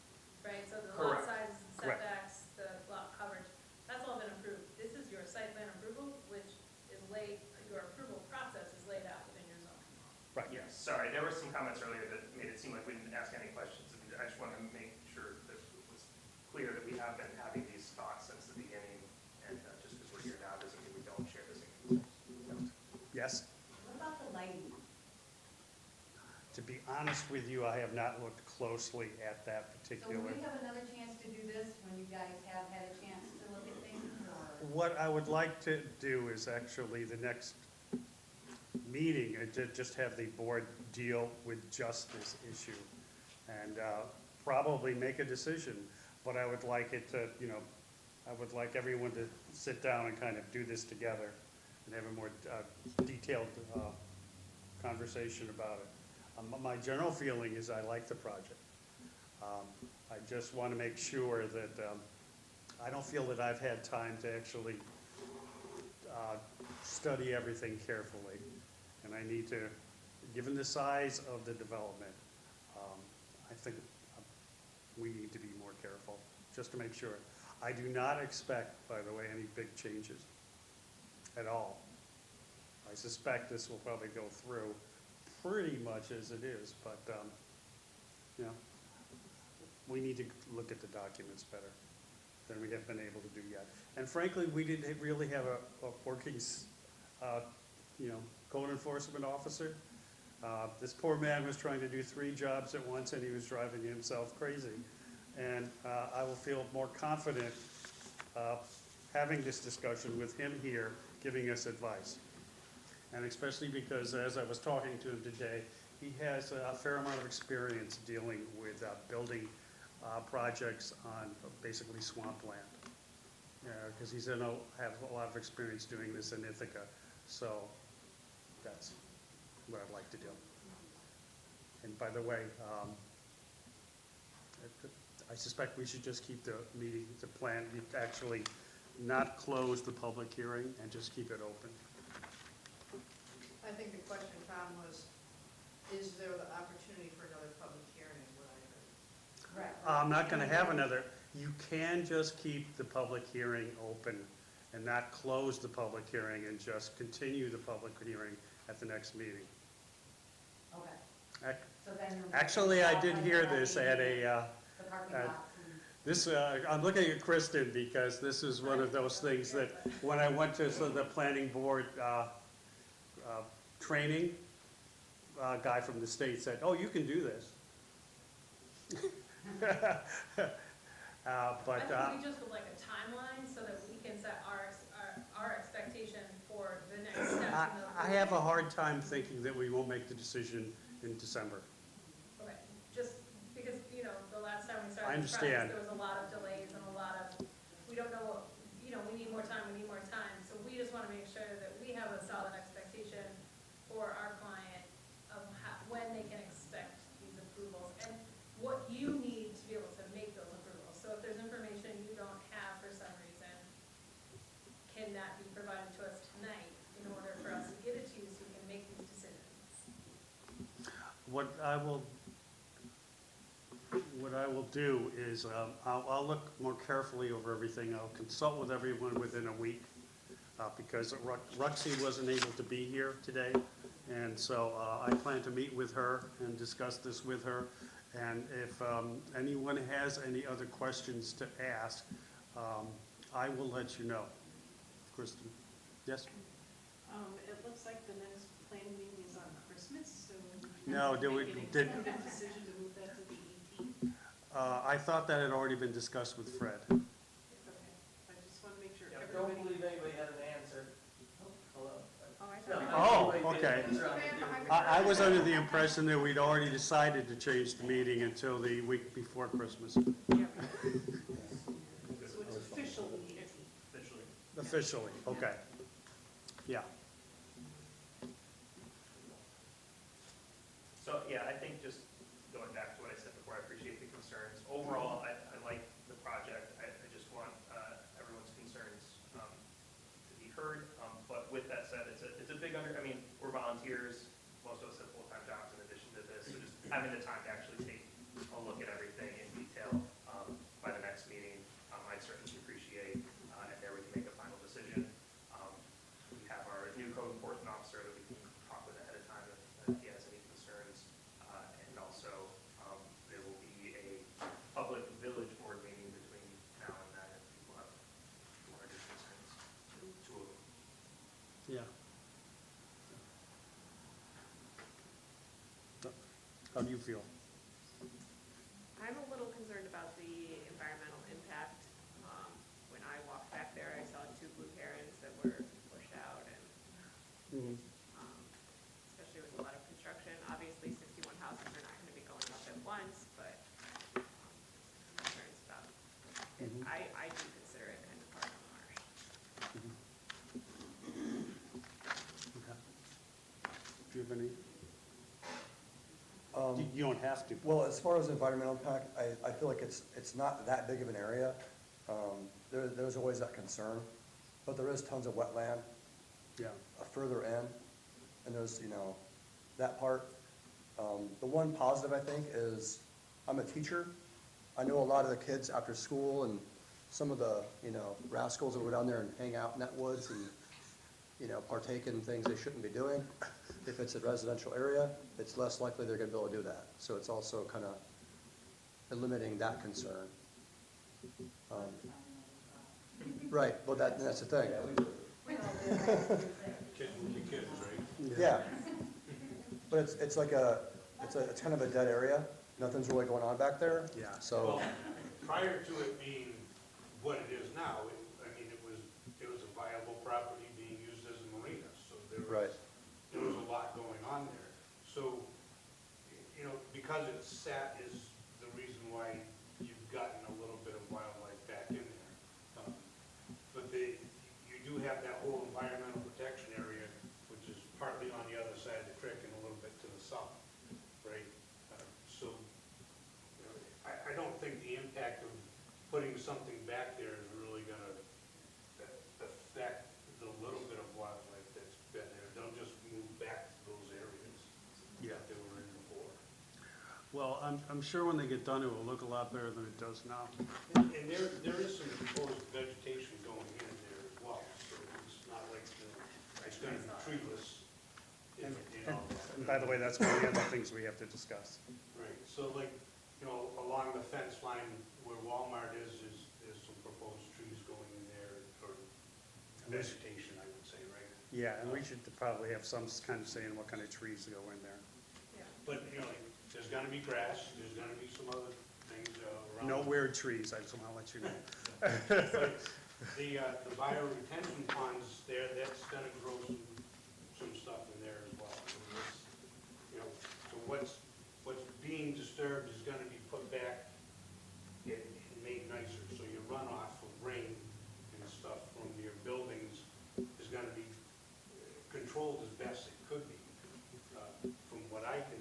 right? So the Correct. lot sizes and Correct. setbacks, the lot coverage, that's all been approved. This is your site plan approval, which is laid, your approval process is laid out within your zoning law. Right. Yes, sorry, there were some comments earlier that made it seem like we didn't ask any questions, and I just want to make sure that it was clear that we have been having these thoughts since the beginning, and just because we're here now doesn't mean we don't share the same concerns. Yes? What about the lighting? To be honest with you, I have not looked closely at that So particular. will we have another chance to do this when you guys have had a chance to look at things, or? What I would like to do is actually the next meeting, to just have the board deal with just this issue and probably make a decision, but I would like it to, I would like everyone to sit down and kind of do this together and have a more detailed conversation about it. My general feeling is I like the project. I just want to make sure that, I don't feel that I've had time to actually study everything carefully. And I need to, given the size of the development, I think we need to be more careful, just to make sure. I do not expect, by the way, any big changes at all. I suspect this will probably go through pretty much as it is, but, we need to look at the documents better than we have been able to do yet. And frankly, we didn't really have a working, code enforcement officer. This poor man was trying to do 3 jobs at once, and he was driving himself crazy. And I will feel more confident having this discussion with him here, giving us advice. And especially because, as I was talking to him today, he has a fair amount of experience dealing with building projects on basically swampland. Because he's have a lot of experience doing this in Ithaca. So that's what I'd like to do. And by the way, I suspect we should just keep the meeting, the plan, actually not close the public hearing and just keep it open. I think the question, Tom, was, is there the opportunity for another public hearing, is what I heard. Correct. I'm not gonna have another, you can just keep the public hearing open and not close the public hearing and just continue the public hearing at the next meeting. Okay, Ac- so then. Actually, I did hear this at a, The parking at- lots and. this, I'm looking at Kristen because this is one of those things that when I went to the planning board training, a guy from the state said, "Oh, you can do this." I But, think we just would like a timeline so that we can set our expectation for the next steps. in the- I have a hard time thinking that we won't make the decision in December. Okay, just because, the last time we I started this understand. process, there was a lot of delays and a lot of, we don't know, we need more time, we need more time. So we just want to make sure that we have a solid expectation for our client of when they can expect these approvals and what you need to be able to make those approvals. So if there's information you don't have for some reason, can that be provided to us tonight in order for us to get it to you so we can make these decisions? What I will do is, I'll look more carefully over everything. I'll consult with everyone within a week, because Ruxie wasn't able to be here today. And so I plan to meet with her and discuss this with her. And if anyone has any other questions to ask, I will let you know. Kristen? Yes? It looks like the next planning meeting is on Christmas, so. No, did we, Make an did, executive decision to move that to the 18th. I thought that had already been discussed with Fred. Okay, I just want to make sure Yeah, don't everybody. believe anybody had an answer. Hello? Oh, I No, thought. Oh, anybody did okay. an answer on it. I was under the impression that we'd already decided to change the meeting until the week before Christmas. Yeah, we- So it's officially the 18th. Officially. Officially, okay. Yeah. So, yeah, I think just going back to what I said before, I appreciate the concerns. Overall, I like the project. I just want everyone's concerns to be heard. But with that said, it's a big I mean, we're volunteers. Most of us have full-time jobs in addition to this. So just having the time to actually take a look at everything in detail by the next meeting, I'd certainly appreciate. And there we can make a final decision. We have our new code enforcement officer that we can talk with ahead of time if he has any concerns. And also, there will be a public village board meeting between now and then if people have one or two concerns, two of them. Yeah. How do you feel? I'm a little concerned about the environmental impact. When I walked back there, I saw 2 blue herons that were pushed out, and especially with a lot of construction. Obviously, 61 houses are not going to be going up at once, but concerns about it. I do consider it kind of part of the marsh. Okay. Do you have any? You don't have to. Well, as far as environmental impact, I feel like it's not that big of an area. There's always that concern, but there is tons of wetland Yeah. further in, and there's, that part. The one positive, I think, is I'm a teacher. I know a lot of the kids after school and some of the, rascals that go down there and hang out in that woods and, partake in things they shouldn't be doing. If it's a residential area, it's less likely they're gonna be able to do that. So it's also kind of eliminating that concern. Right, well, that's the thing. Kids will be kids, right? Yeah. But it's like it's kind of a dead area. Nothing's really going on back there. Yeah. So, Well, prior to it being what it is now, it was a viable property being used as a marina, so there right. was a lot going on there. So, because it's sat is the reason why you've gotten a little bit of wildlife back in there. But you do have that whole environmental protection area, which is partly on the other side of the creek and a little bit to the south, right? So, I don't think the impact of putting something back there is really gonna affect the little bit of wildlife that's been there. They'll just move back to those areas that they were in before. Well, I'm sure when they get done, it will look a lot better than it does now. And there is some proposed vegetation going in there as well, so it's not like it's gonna be treeless. And by the way, that's one of the other things we have to discuss. Right, so like, along the fence line where Walmart is some proposed trees going in there, or vegetation, I would say, right? Yeah, and we should probably have some kind of say in what kind of trees go in there. But, there's gonna be grass, there's gonna be some other things around. No weird trees, I just want to let you know. But the bioretention ponds there, that's gonna grow some stuff in there as well. So what's being disturbed is gonna be put back and made nicer. So your runoff of rain and stuff from your buildings is gonna be controlled as best it could be, from what I can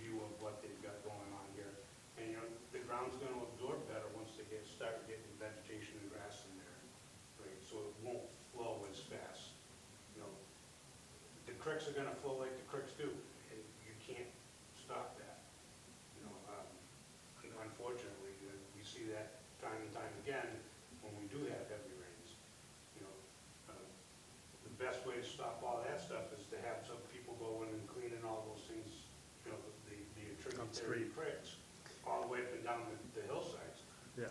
view of what they've got going on here. And, the ground's gonna absorb better once they start getting vegetation and grass in there, right? So it won't flow as fast. The creeks are gonna flow like the creeks do, and you can't stop that. Unfortunately, we see that time and time again when we do have heavy rains. The best way to stop all that stuff is to have some people go in and clean in all those things, the tributary creeks, all the way up and down the hillsides. Yeah.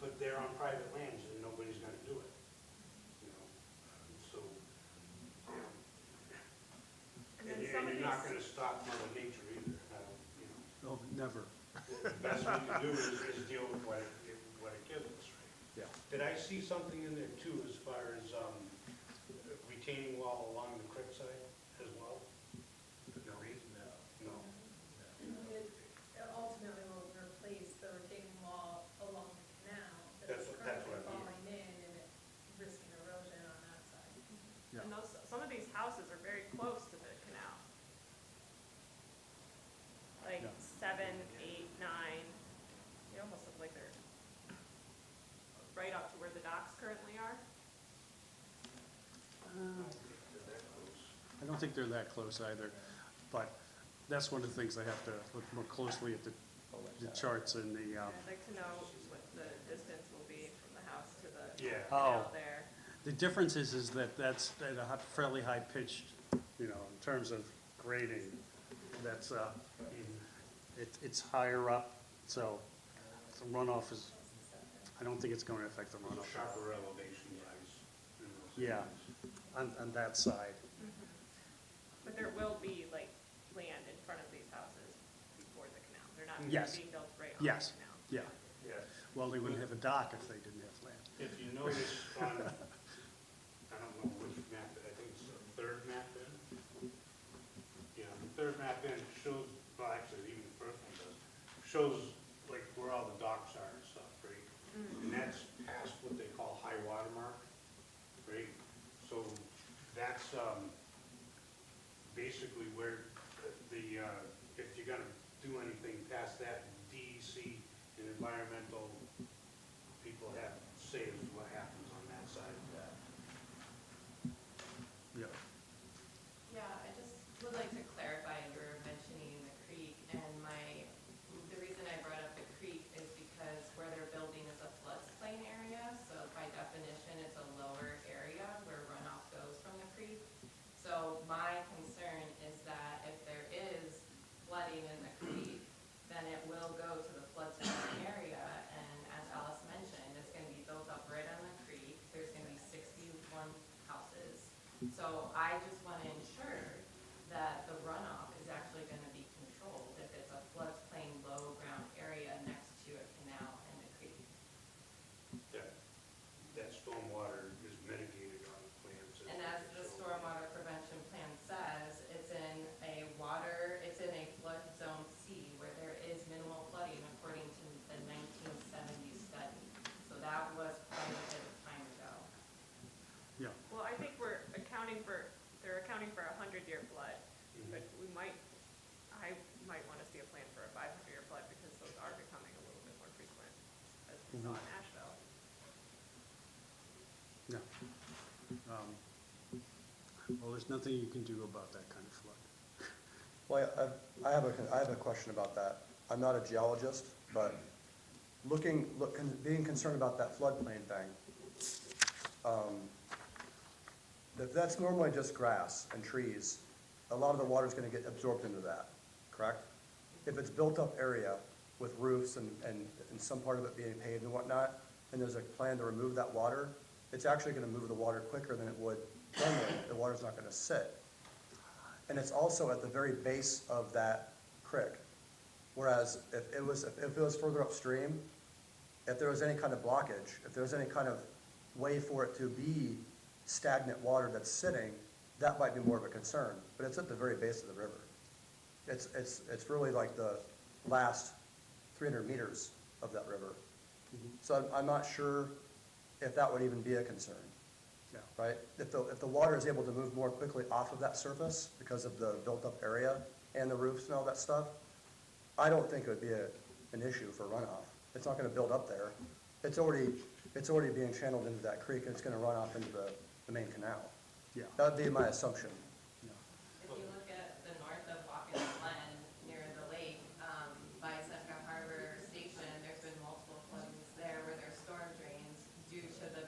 But they're on private lands, and stop Mother Nature either, you know. Oh, never. The best we can do is deal with what it gives us, right? Yeah. Did I see something in there too, as far as, retaining wall along the creek side as well? No. No. It ultimately will replace the retaining wall along the canal That's that's what I currently mean. falling in and it risking erosion on that side. Yeah. And those, some of these houses are very close to the canal. Like Yeah. 7, 8, 9, they almost look like they're right up to where the docks currently are. I don't think they're that close either, but that's one of the things I have to look more closely at the charts and the, I'd like to know what the distance will be from the house to the Yeah. canal Oh. there. the difference is that that's at a fairly high pitched, you know, in terms of grading. That's, it's higher up, so the runoff is, I don't think it's going to affect the runoff. Sharper elevation rise. in those Yeah, areas. on that side. But there will be like land in front of these houses before the canal. They're not Yes. being built right on the Yes, canal. yeah. Yes. Well, they wouldn't have a dock if they didn't have land. If you notice on, I don't know which map, I think it's the third map in. Yeah, the third map in shows, well, actually, even the first one does, shows like where all the docks are and stuff, right? And that's past what they call high water mark, right? So that's, basically where the, if you're gonna do anything past that, DEC and environmental people have say as to what happens on that side of that. Yeah. Yeah, I just would like to clarify, you were mentioning the creek, and the reason I brought up the creek is because where they're building is a floodplain area, so by definition, it's a lower area where runoff goes from the creek. So my concern is that if there is flooding in the creek, then it will go to the floodplain area, and as Alice mentioned, it's gonna be built up right on the creek, there's gonna be 61 houses. So I just wanna ensure that the runoff is actually gonna be controlled if it's a floodplain, low ground area next to a canal and a creek. That stormwater is mitigated on the plans. And as the stormwater prevention plan says, it's in a flood zone C where there is minimal flooding according to the 1970 study. So that was quite a bit of time ago. Yeah. Well, I think they're accounting for a 100-year flood, but I might want to see a plan for a 500-year flood because those are becoming a little bit more frequent, as we saw in Asheville. Yeah. Well, there's nothing you can do about that kind of flood. Well, I have a question about that. I'm not a geologist, but being concerned about that floodplain thing, if that's normally just grass and trees, a lot of the water's gonna get absorbed into that, correct? If it's built-up area with roofs and some part of it being paved and whatnot, and there's a plan to remove that water, it's actually gonna move the water quicker than it would normally. The water's not gonna sit. And it's also at the very base of that creek. Whereas if it was further upstream, if there was any kind of blockage, if there was any kind of way for it to be stagnant water that's sitting, that might be more of a concern. But it's at the very base of the river. It's really like the last 300 meters of that river. So I'm not sure if that would even be a concern. Yeah. Right? If the water is able to move more quickly off of that surface because of the built-up area and the roofs and all that stuff, I don't think it would be an issue for runoff. It's not gonna build up there. It's already being channeled into that creek, and it's gonna run off into the main canal. Yeah. That would be my assumption. If you look at the north of Watkins Glen, near the lake, by Seneca Harbor Station, there's been multiple floodings there where there's storm drains due to the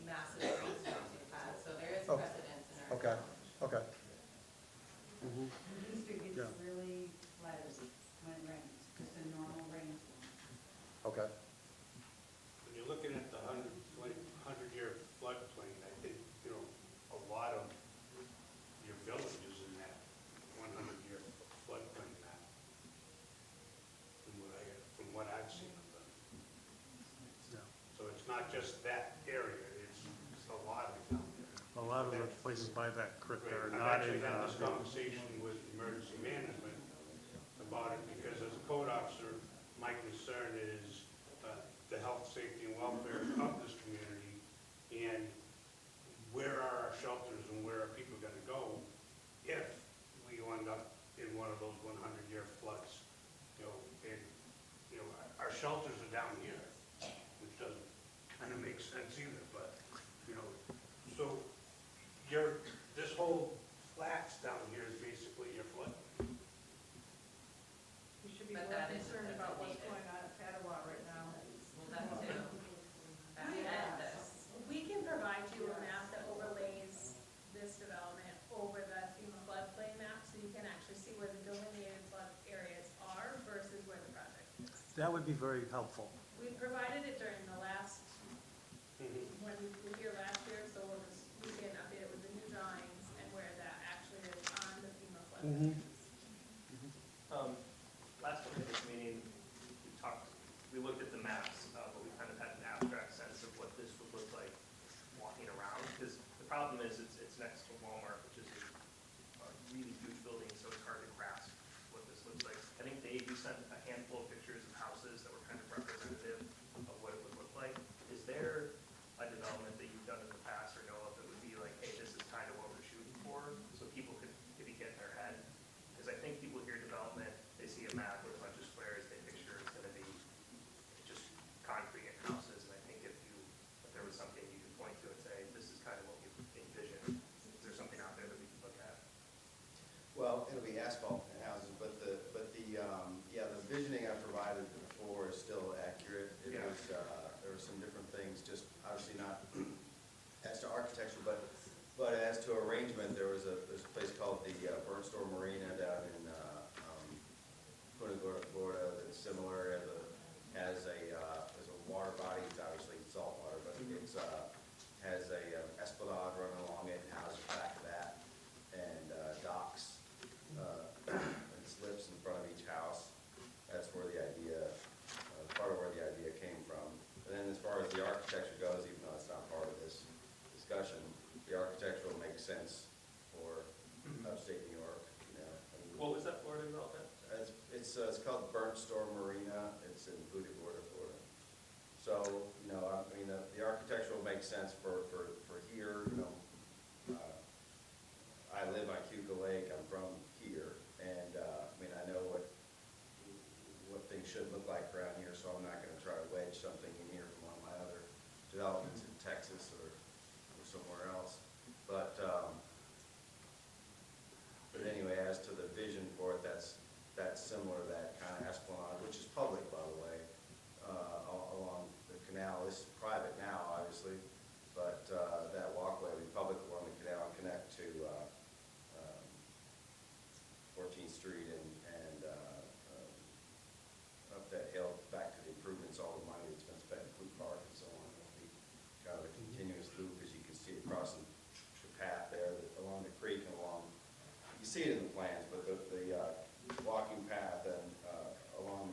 massive rainstorms we've had, so there is Oh, precedence in our Okay, zone. okay. East Street Yeah. gets really flooded when it rains, just a normal rainstorm. Okay. When you're looking at the 100-year floodplain, I think, a lot of your not just that area, it's a lot of it down there. A lot of the places by that creek are I've not actually in, had this conversation with emergency management about it, because as a code officer, my concern is the health, safety, and welfare of this community, and where are our shelters and where are people gonna go if we end up in one of those 100-year floods? You know, and, you know, our shelters are down here, which doesn't kind of make sense either, but, you know, so this whole flats down here is basically your flood. We should be But more that is- concerned that's about what's needed. going on at Padawan right now. Well, that too. That and this. We can provide you a map that overlays this development over the FEMA floodplain map, so you can actually see where the delineated flood areas are versus where the project is. that would be very helpful. We provided it during the last, when we were here last year, so we can update it with the new drawings and where that actually is on the FEMA floodplain. Last time at this meeting, we looked at the maps, but we kind of had an abstract sense of what this would look like walking around, because the problem is it's next to Walmart, which is a really huge building, so it's hard to grasp what this looks like. I think Dave, you sent a handful of pictures of houses that were kind of representative of what it would look like. Is there a development that you've done in the past or know of that would be like, hey, this is kind of what we're shooting for, so people could maybe get in their head? Because I think people hear development, they see a map with a bunch of squares, they picture it's gonna be just concrete and houses, and I think if there was something you could point to and say, this is kind of what we envision, is there something out there that we could look at? Well, it'll be asphalt and houses, but the visioning I provided before is still accurate. It Yeah. was, there were some different things, just obviously not as to architecture, but as to arrangement, there's a place called the Burnt Store Marina down in Punta Gorda, Florida, that's similar, has a water body, it's obviously salt water, but it's, has a esplanade running along it, and houses back to that, and docks, and slips in front of each house. That's where the idea, part of where the idea came from. And then as far as the architecture goes, even though it's not part of this discussion, the architectural makes sense for upstate New York, you know. What was that Florida development? It's called Burnt Store Marina. It's in Punta Gorda, Florida. So, you know, I mean, the architectural makes sense for here, you know. I live on Cuca Lake. I'm from here, and I mean, I know what things should look like around here. So I'm not going to try to wedge something in here from one of my other developments in Texas or somewhere else. But anyway, as to the vision for it, that's similar to that kind of esplanade, which is public, by the way, along the canal. This is private now, obviously, but that walkway will be public along the canal and connect to 14th Street and up that hill back to the improvements, all the money that's been spent in Food Park and so on. It'll be kind of a continuous loop, as you can see across the path there, along the creek and along, you see it in the plans, but the walking path and along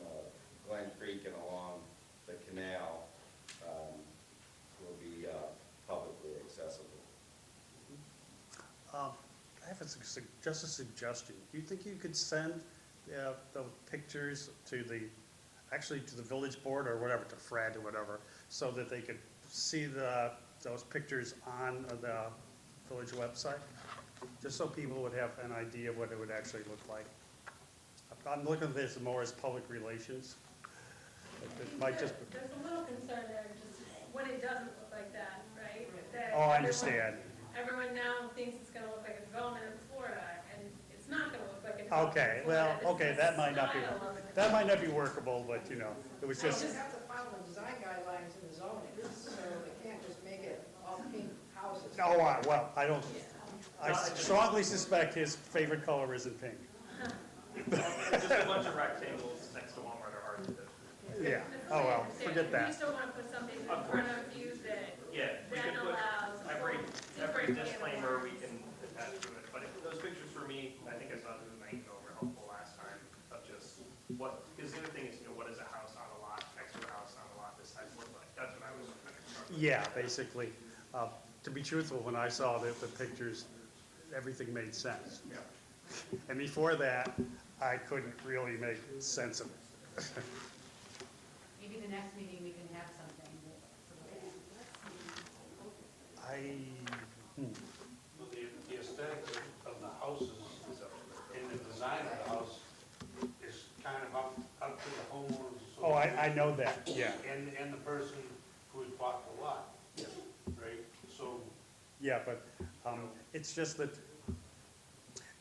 Glen Creek and along the canal will be publicly accessible. I have just a suggestion. Do you think you could send the pictures to the village board or whatever, to Fred or whatever, so that they could see those pictures on the village website? Just so people would have an idea of what it would actually look like. I'm looking at this more as public relations. It might just, There's a little concern there, just when it doesn't look like that, right? That oh, I understand. Everyone now thinks it's gonna look like a development in Florida, and it's not gonna look like a development Okay, in Florida. well, okay, It's that the might not be, style of it. that might not be workable, but, you know, it was You just, just have to follow the design guidelines in the zoning, so they can't just make it all pink houses. oh, well, I strongly suspect his favorite color isn't pink. Just a bunch of rectangles next to Walmart are hard to do. Yeah, oh, well, forget We that. just don't wanna put something in front of you that Yeah, we then could put allows. every different disclaimer we categories. can attach to it, but those pictures for me, I think I saw them in Maine over helpful last time, of just what, because the other thing is, you know, what is a house on a lot, next to a house on a lot, this size look like? That's what I was kind of struggling Yeah, basically. To be truthful, when I saw the pictures, everything made sense. Yeah. And before that, I couldn't really make sense of it. Maybe the next meeting we can have something to look at. I, Well, the aesthetics of the houses and the design of the house is kind of up to the homeowners. oh, I know that, yeah. And the person who has bought the lot, right? So, Yeah, but it's just that,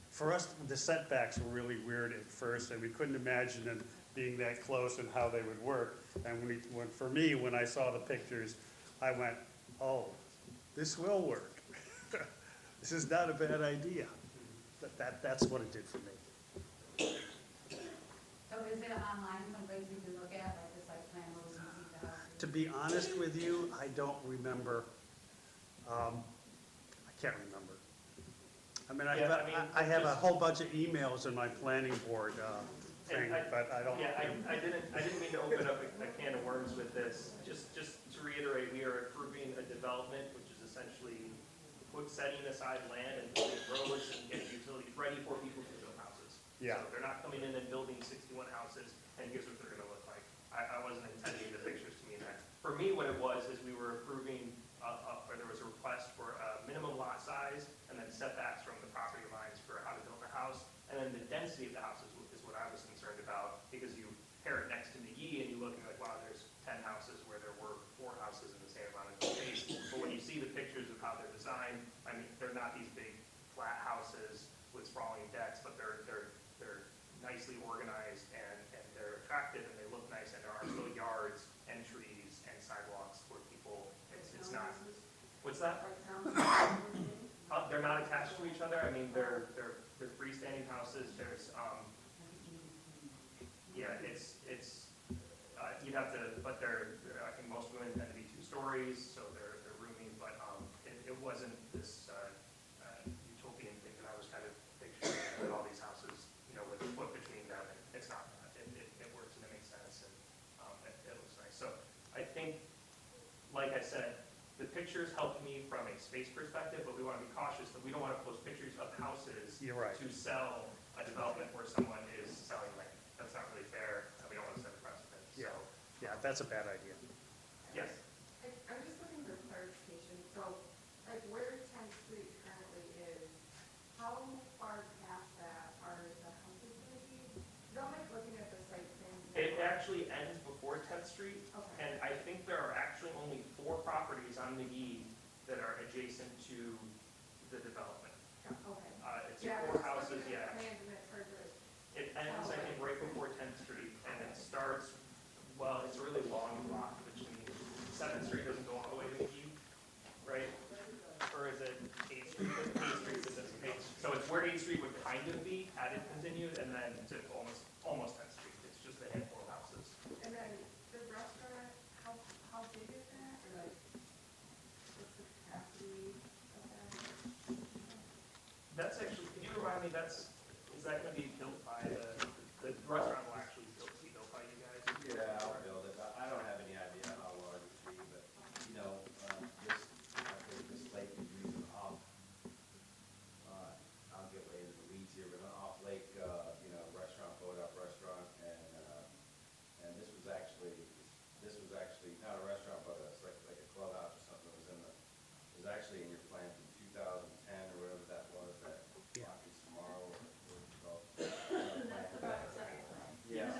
for us, the setbacks were really weird at first, and we couldn't imagine them being that close and how they would work. And for me, when I saw the pictures, I went, oh, this will work. This is not a bad idea. That's what it did for me. So is there online someplace we can look at, like the site plan where we can see the house? To be honest with you, I don't remember. I can't remember. I mean, I have a whole bunch of emails in my planning board thing, but I don't. Yeah, I didn't mean to open up a can of worms with this. Just to reiterate, we are approving a development, which is essentially setting aside land and building roads and getting utilities ready for people to build houses. Yeah. So they're not coming in and building 61 houses, and here's what they're gonna look like. I wasn't intending the pictures to mean that. For me, what it was is we were approving, or there was a request for a minimum lot size and then setbacks from the property lines for how to build a house. And then the density of the houses is what I was concerned about, because you pair it next to McGee and you look and you're like, wow, there's 10 houses where there were 4 houses in the same amount of space. But when you see the pictures of how they're designed, I mean, they're not these big flat houses with sprawling decks, but they're nicely organized and they're attractive and they look nice, and there are still yards and trees and sidewalks where people, it's not. What's that? They're not attached to each other. I mean, they're freestanding houses. There's, yeah, you'd have to, but I think most of them tend to be 2 stories, so they're roomy, but it wasn't this utopian thing that I was kind of picturing, with all these houses, with a foot between them. It's not that. It works and it makes sense, and it looks nice. So I think, like I said, the pictures helped me from a space perspective, but we want to be cautious that we don't want to post pictures of houses You're right. to sell a development where someone is selling land. That's not really fair, and we don't want to set a precedent. Yeah, yeah, that's a bad idea. Yes. I'm just looking for clarification. So, like where 10th Street currently is, how far past that are the houses going to be? Because I'm like looking at the site plan. It actually ends before 10th Street, Okay. and I think there are actually only 4 properties on McGee that are adjacent to the development. Okay. It's 4 houses, yeah. Plans a bit further. It ends, I think, right before 10th Street, and it starts, well, it's a really long block between 7th Street doesn't go all the way to McGee, right? Or is it 8th Street? 8th Street is this page. So it's where 8th Street would kind of be had it continued, and then to almost 10th Street. It's just a handful of houses. And then the restaurant, how big is that? Or like, what's the capacity of that? That's actually, can you remind me, is that going to be built by the restaurant will actually be built by you guys? Yeah, I'll build it. I don't have any idea how large it will be, but, I think this lake is using off, I'll get way into the weeds here, but an off lake, restaurant, Boad restaurant, and this was actually not a restaurant, but it's like a clubhouse or something. It was actually in your plan from 2010 or whatever that was, that Rockies Tomorrow, or what it's called. Yeah.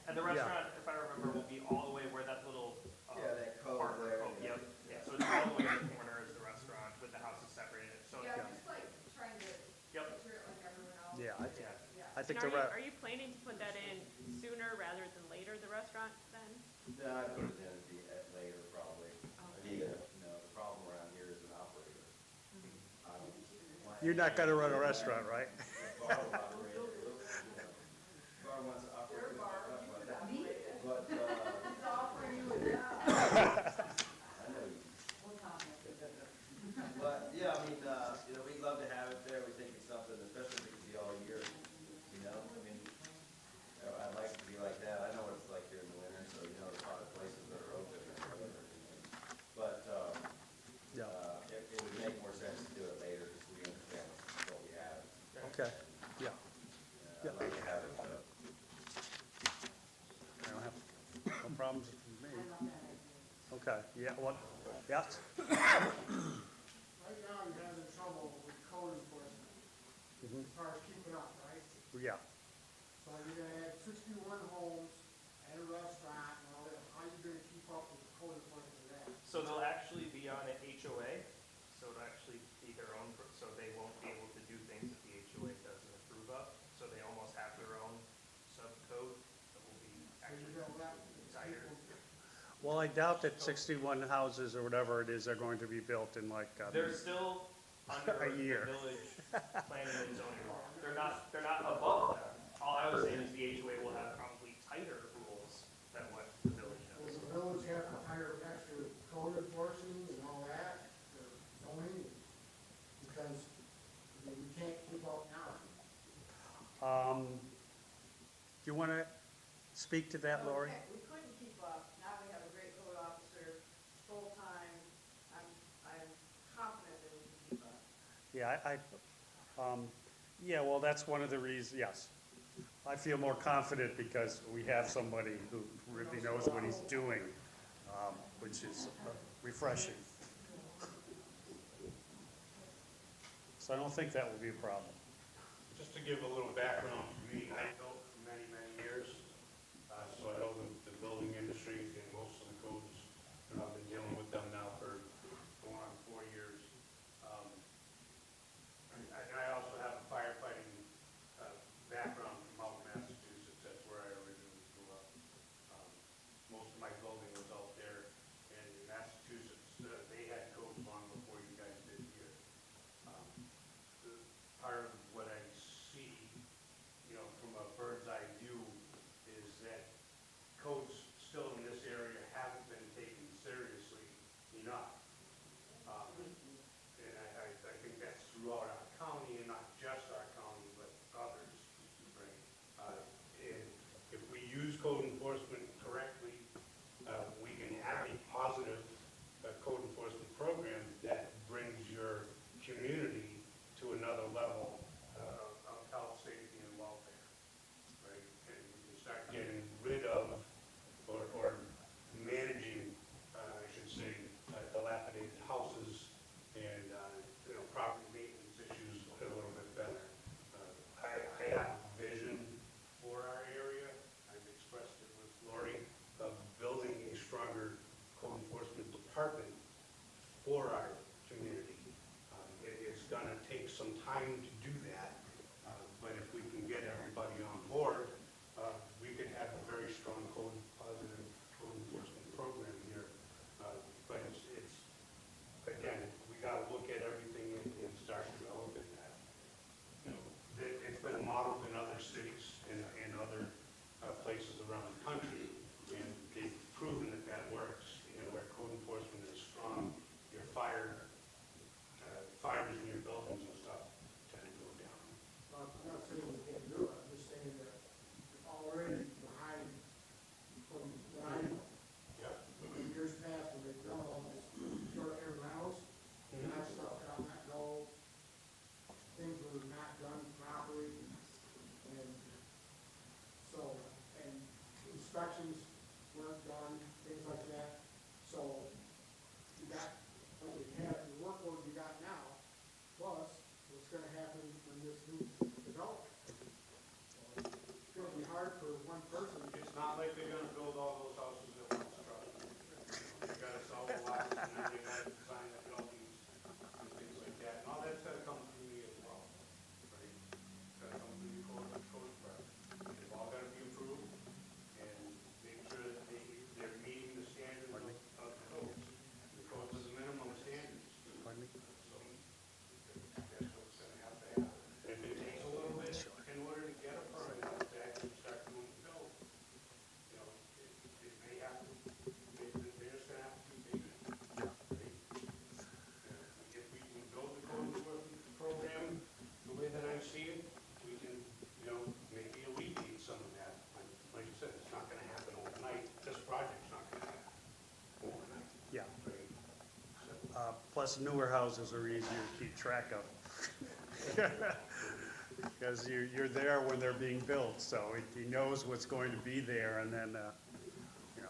And the restaurant, if I remember, will be all the way where that little Yeah, that cove park, there. yep. Yeah, so it's all the way in the corner is the restaurant with the houses separated. So Yeah, I'm just like trying to Yep. picture it like everyone else. Yeah, I And think are you planning to put that in sooner rather than later, the restaurant then? No, I put it in later, probably. The problem around here is an operator. I don't want You're not gonna run a restaurant, right? bar operator, bar wants to operate, we don't talk about that. But, It's offering you a job. I know you. But, yeah, I mean, we'd love to have it there. We think it's something, especially if it could be all year, I mean, I'd like it to be like that. I know what it's like here in the winter, so, there's a lot of places that are open or whatever. But, Okay, yeah. Yeah. They have it, I don't have, no problems with me. Okay, yeah, what, yes? Right now, you're having trouble with code enforcement, as far as keeping up, right? Yeah. So you're gonna add 61 homes and a restaurant and all that, how are you gonna keep up with the code enforcement of that? So they'll actually be on an HOA, so it'll actually be their own, so they won't be able to do things that the HOA doesn't approve of. So they almost have their own subcode that will be So actually you're gonna let tighter. Well, I doubt that 61 houses or whatever it is are going to be built in like, They're still under A the year. village planning and zoning law. They're not above them. All I was saying is the HOA will have probably tighter rules than what the village Does does. the village have to hire extra code enforcement and all that, or zoning? Because, I mean, we can't keep up now. do you want to speak to that, Lori? We couldn't keep up, now we have a great code officer, full-time, I'm confident that we can keep up. Yeah, yeah, well, that's one of the reasons, yes. I feel more confident because we have somebody who really knows what he's doing, which is refreshing. So I don't think that will be a problem. Just to give a little background to me, I built for many, many years, so I know the building industry and most of the codes, and I've been dealing with them now for going on 4 years. And I also have a firefighting background from out in Massachusetts, that's where I originally grew up. Most of my building was out there, and in Massachusetts, they had codes long before you guys did here. Part of what I see, you know, from a bird's eye view, is that codes still in this area haven't been taken seriously enough. And I think that's throughout our county, and not just our county, but others, right? And if we use code enforcement correctly, we can have a positive code enforcement program that brings your community to another level of health, safety, and welfare, right? And we can start getting rid of or managing, I should say, dilapidated houses and, you know, property maintenance issues a little bit better. I have a vision for our area. I've expressed it with Lori of building a stronger code enforcement department for our community. It's gonna take some time to do that, but if we can get everybody on board, we could have a very strong positive code enforcement program here. But it's, again, we gotta look at everything and start developing that. You know, it's been modeled in other cities and other places around the country, and they've proven that that works. You know, where code enforcement is strong, your fires in your buildings and stuff tend to go down. I'm not saying we can't do it, I'm just saying that you're already behind from what I know. Yep. In years past, when they've done all this short-term rentals, and that stuff got let go, things were not done properly, and so, and inspections weren't done, things like that. So, you got, what you have, the workload you got now, plus what's gonna happen when this new development. So, it's gonna be hard for one person. It's not like they're gonna build all those houses at once, trust me. You gotta sell the lots, and then you gotta design the buildings and things like that, and all that's gotta come through me as well, right? It's gotta come through the code department. They've all gotta be approved, and make sure that they're meeting the standards of the codes. The codes is a minimum standards. Pardon me? So, that's what's gonna have to happen. If it takes a little bit in order to get a permit to actually start doing the build, you know, it may have to, they're just gonna have to be patient. Right? If we can build the code enforcement program the way that I see it, we can, you know, maybe alleviate some of that. Like you said, it's not gonna happen overnight. This project's not gonna happen overnight. Yeah. Right? So, Plus newer houses are easier to keep track of. because you're there when they're being built, so he knows what's going to be there, and then, you know,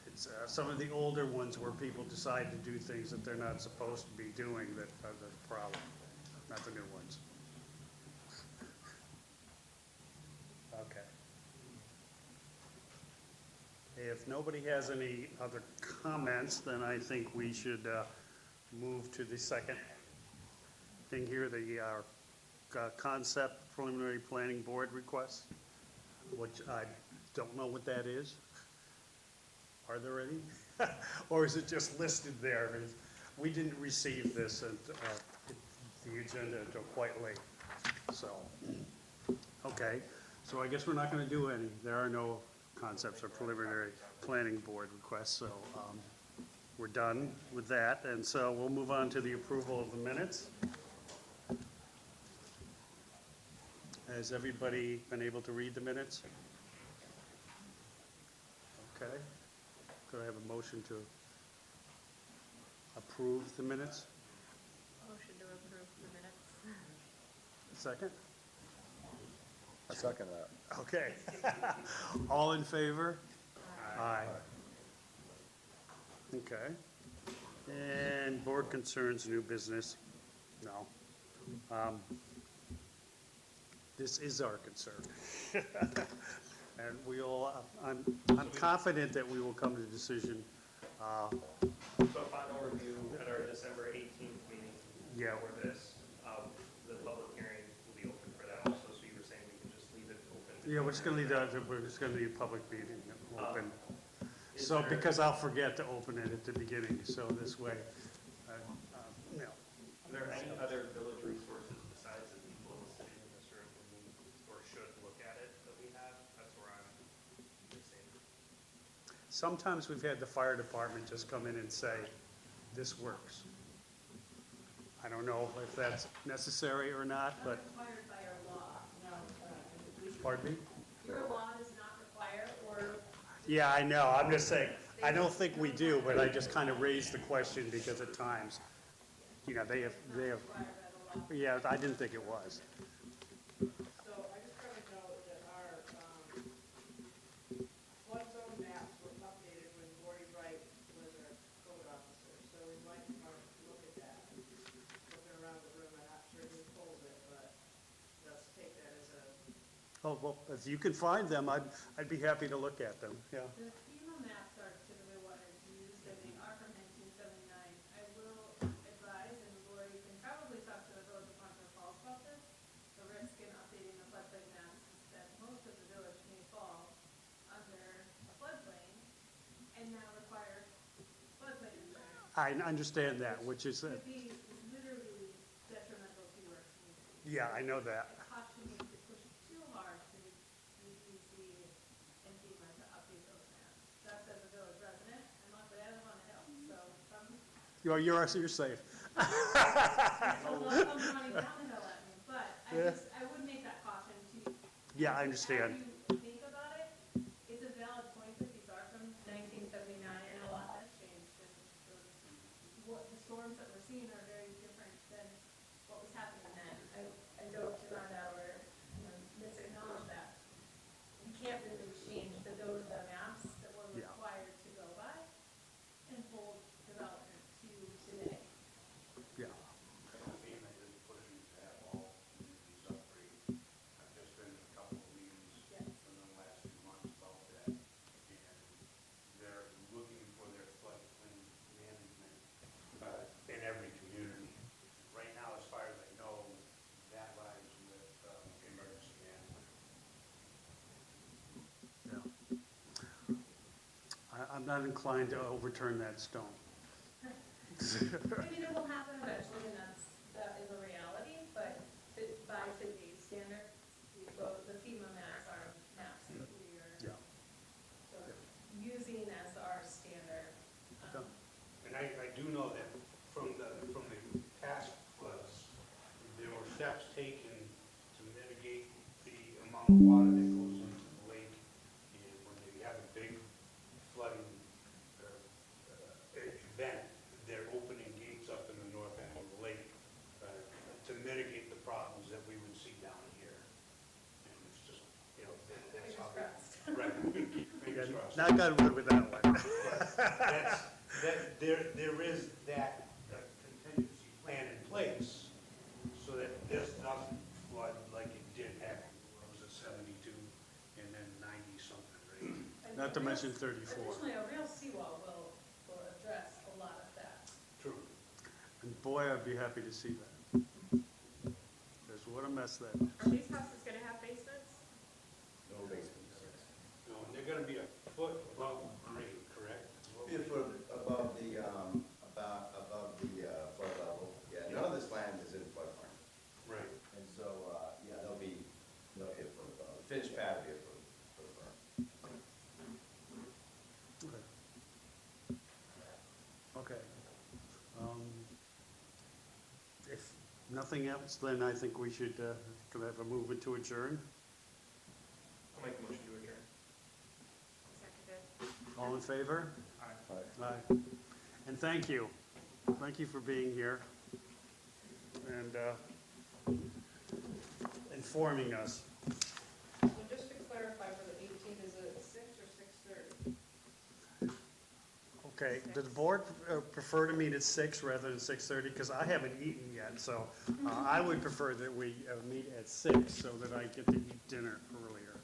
it's some of the older ones where people decide to do things that they're not supposed to be doing that are the problem, not the new ones. Okay. If nobody has any other comments, then I think we should move to the second thing here, the concept preliminary planning board request, which I don't know what that is. Are there any? Or is it just listed there? We didn't receive this at the agenda until quite late, so. Okay, so I guess we're not going to do any. There are no concepts or preliminary planning board requests, so we're done with that. And so we'll move on to the approval of the minutes. Has everybody been able to read the minutes? Okay. Could I have a motion to approve the minutes? Motion to approve the minutes. Second? I second that. Okay. All in favor? Aye. Okay. And board concerns, new business? No. This is our concern. And we'll, I'm confident that we will come to a decision. So final review at our December 18th meeting. Yeah. For this, the public hearing will be open for that also, so you were saying we can just leave it open? Yeah, we're just gonna leave that, we're just gonna leave public meeting open. Is So, there- because I'll forget to open it at the beginning, so this way, you know. Are there any other village resources besides the people sitting in this room who need or should look at it that we have? That's where I'm missing. Sometimes we've had the fire department just come in and say, this works. I don't know if that's necessary or not, but, Required by our law, pardon me? your law does not require or. Yeah, I know, I'm just saying, I don't think we do, but I just kind of raised the question because at times, you know, they have, Required by the law. yeah, I didn't think it was. So I just want to know that our flood zone maps were updated when Lori Wright was our code officer. So we'd like to look at that. Looking around the room, I'm not sure who pulled it, but let's take that as a. Oh, well, if you can find them, I'd be happy to look at them, yeah. The FEMA maps are typically what is used, and they are from 1979. I will advise, and Lori can probably talk to the village of Hunter Falls about this, the risk in updating the floodplain maps is that most of the village may fall under a floodplain and now require floodplain insurance. I understand that, which is, Could be literally detrimental to your community. yeah, I know that. I caution you to push too hard to DEC and FEMA to update those maps. That's as a village resident, and luckily I live on a hill, so some, You're safe. people will come running down the hill at me, but I would make that caution to. Yeah, I understand. As you think about it, it's a valid point that these are from 1979, and a lot has changed, and what the storms that we're seeing are very different than what was happening then. I don't deny that or misacknowledge that. You can't really change the maps that we're Yeah. required to go by and hold development to today. Yeah. FEMA is pushing to have all communities upgrade. I've just been in a couple of meetings Yes. in the last few months about that. And they're looking for their floodplain management in every community. Right now, as far as I know, that lies with emergency management. I'm not inclined to overturn that stone. I mean, it will happen eventually, and that is a reality, but by today's standard, the FEMA maps are maps that we are Yeah. sort of using as our standard. And I do know that from the past floods, there were steps taken to mitigate the amount of water that goes into the lake. And when you have a big flooding event, they're opening gates up in the north end of the lake to mitigate the problems that we would see down trust. not got good with that one. There is that contingency plan in place, so that this doesn't flood like it did happen, what was it, 72, and then 90-something, right? Not to mention 34. Additionally, a real seawall will address a lot of that. True. And boy, I'd be happy to see that. Because what a mess that is. Are these houses gonna have basements? No basements. No, and they're gonna be a foot above grade, correct? Be a foot above the, flood level. Yeah, none of this land is in floodplain. Right. And so, yeah, they'll be a foot above. The finished pad will be a foot above. Okay. If nothing else, then I think we should, could I have a movement to adjourn? I'll make a motion to adjourn. Seconded. All in favor? Aye. Aye. And thank you. Thank you for being here and informing us. So just to clarify for the 18th, is it 6 or 6:30? Okay, does the board prefer to meet at 6 rather than 6:30? Because I haven't eaten yet, so I would prefer that we meet at 6 so that I get to eat dinner earlier.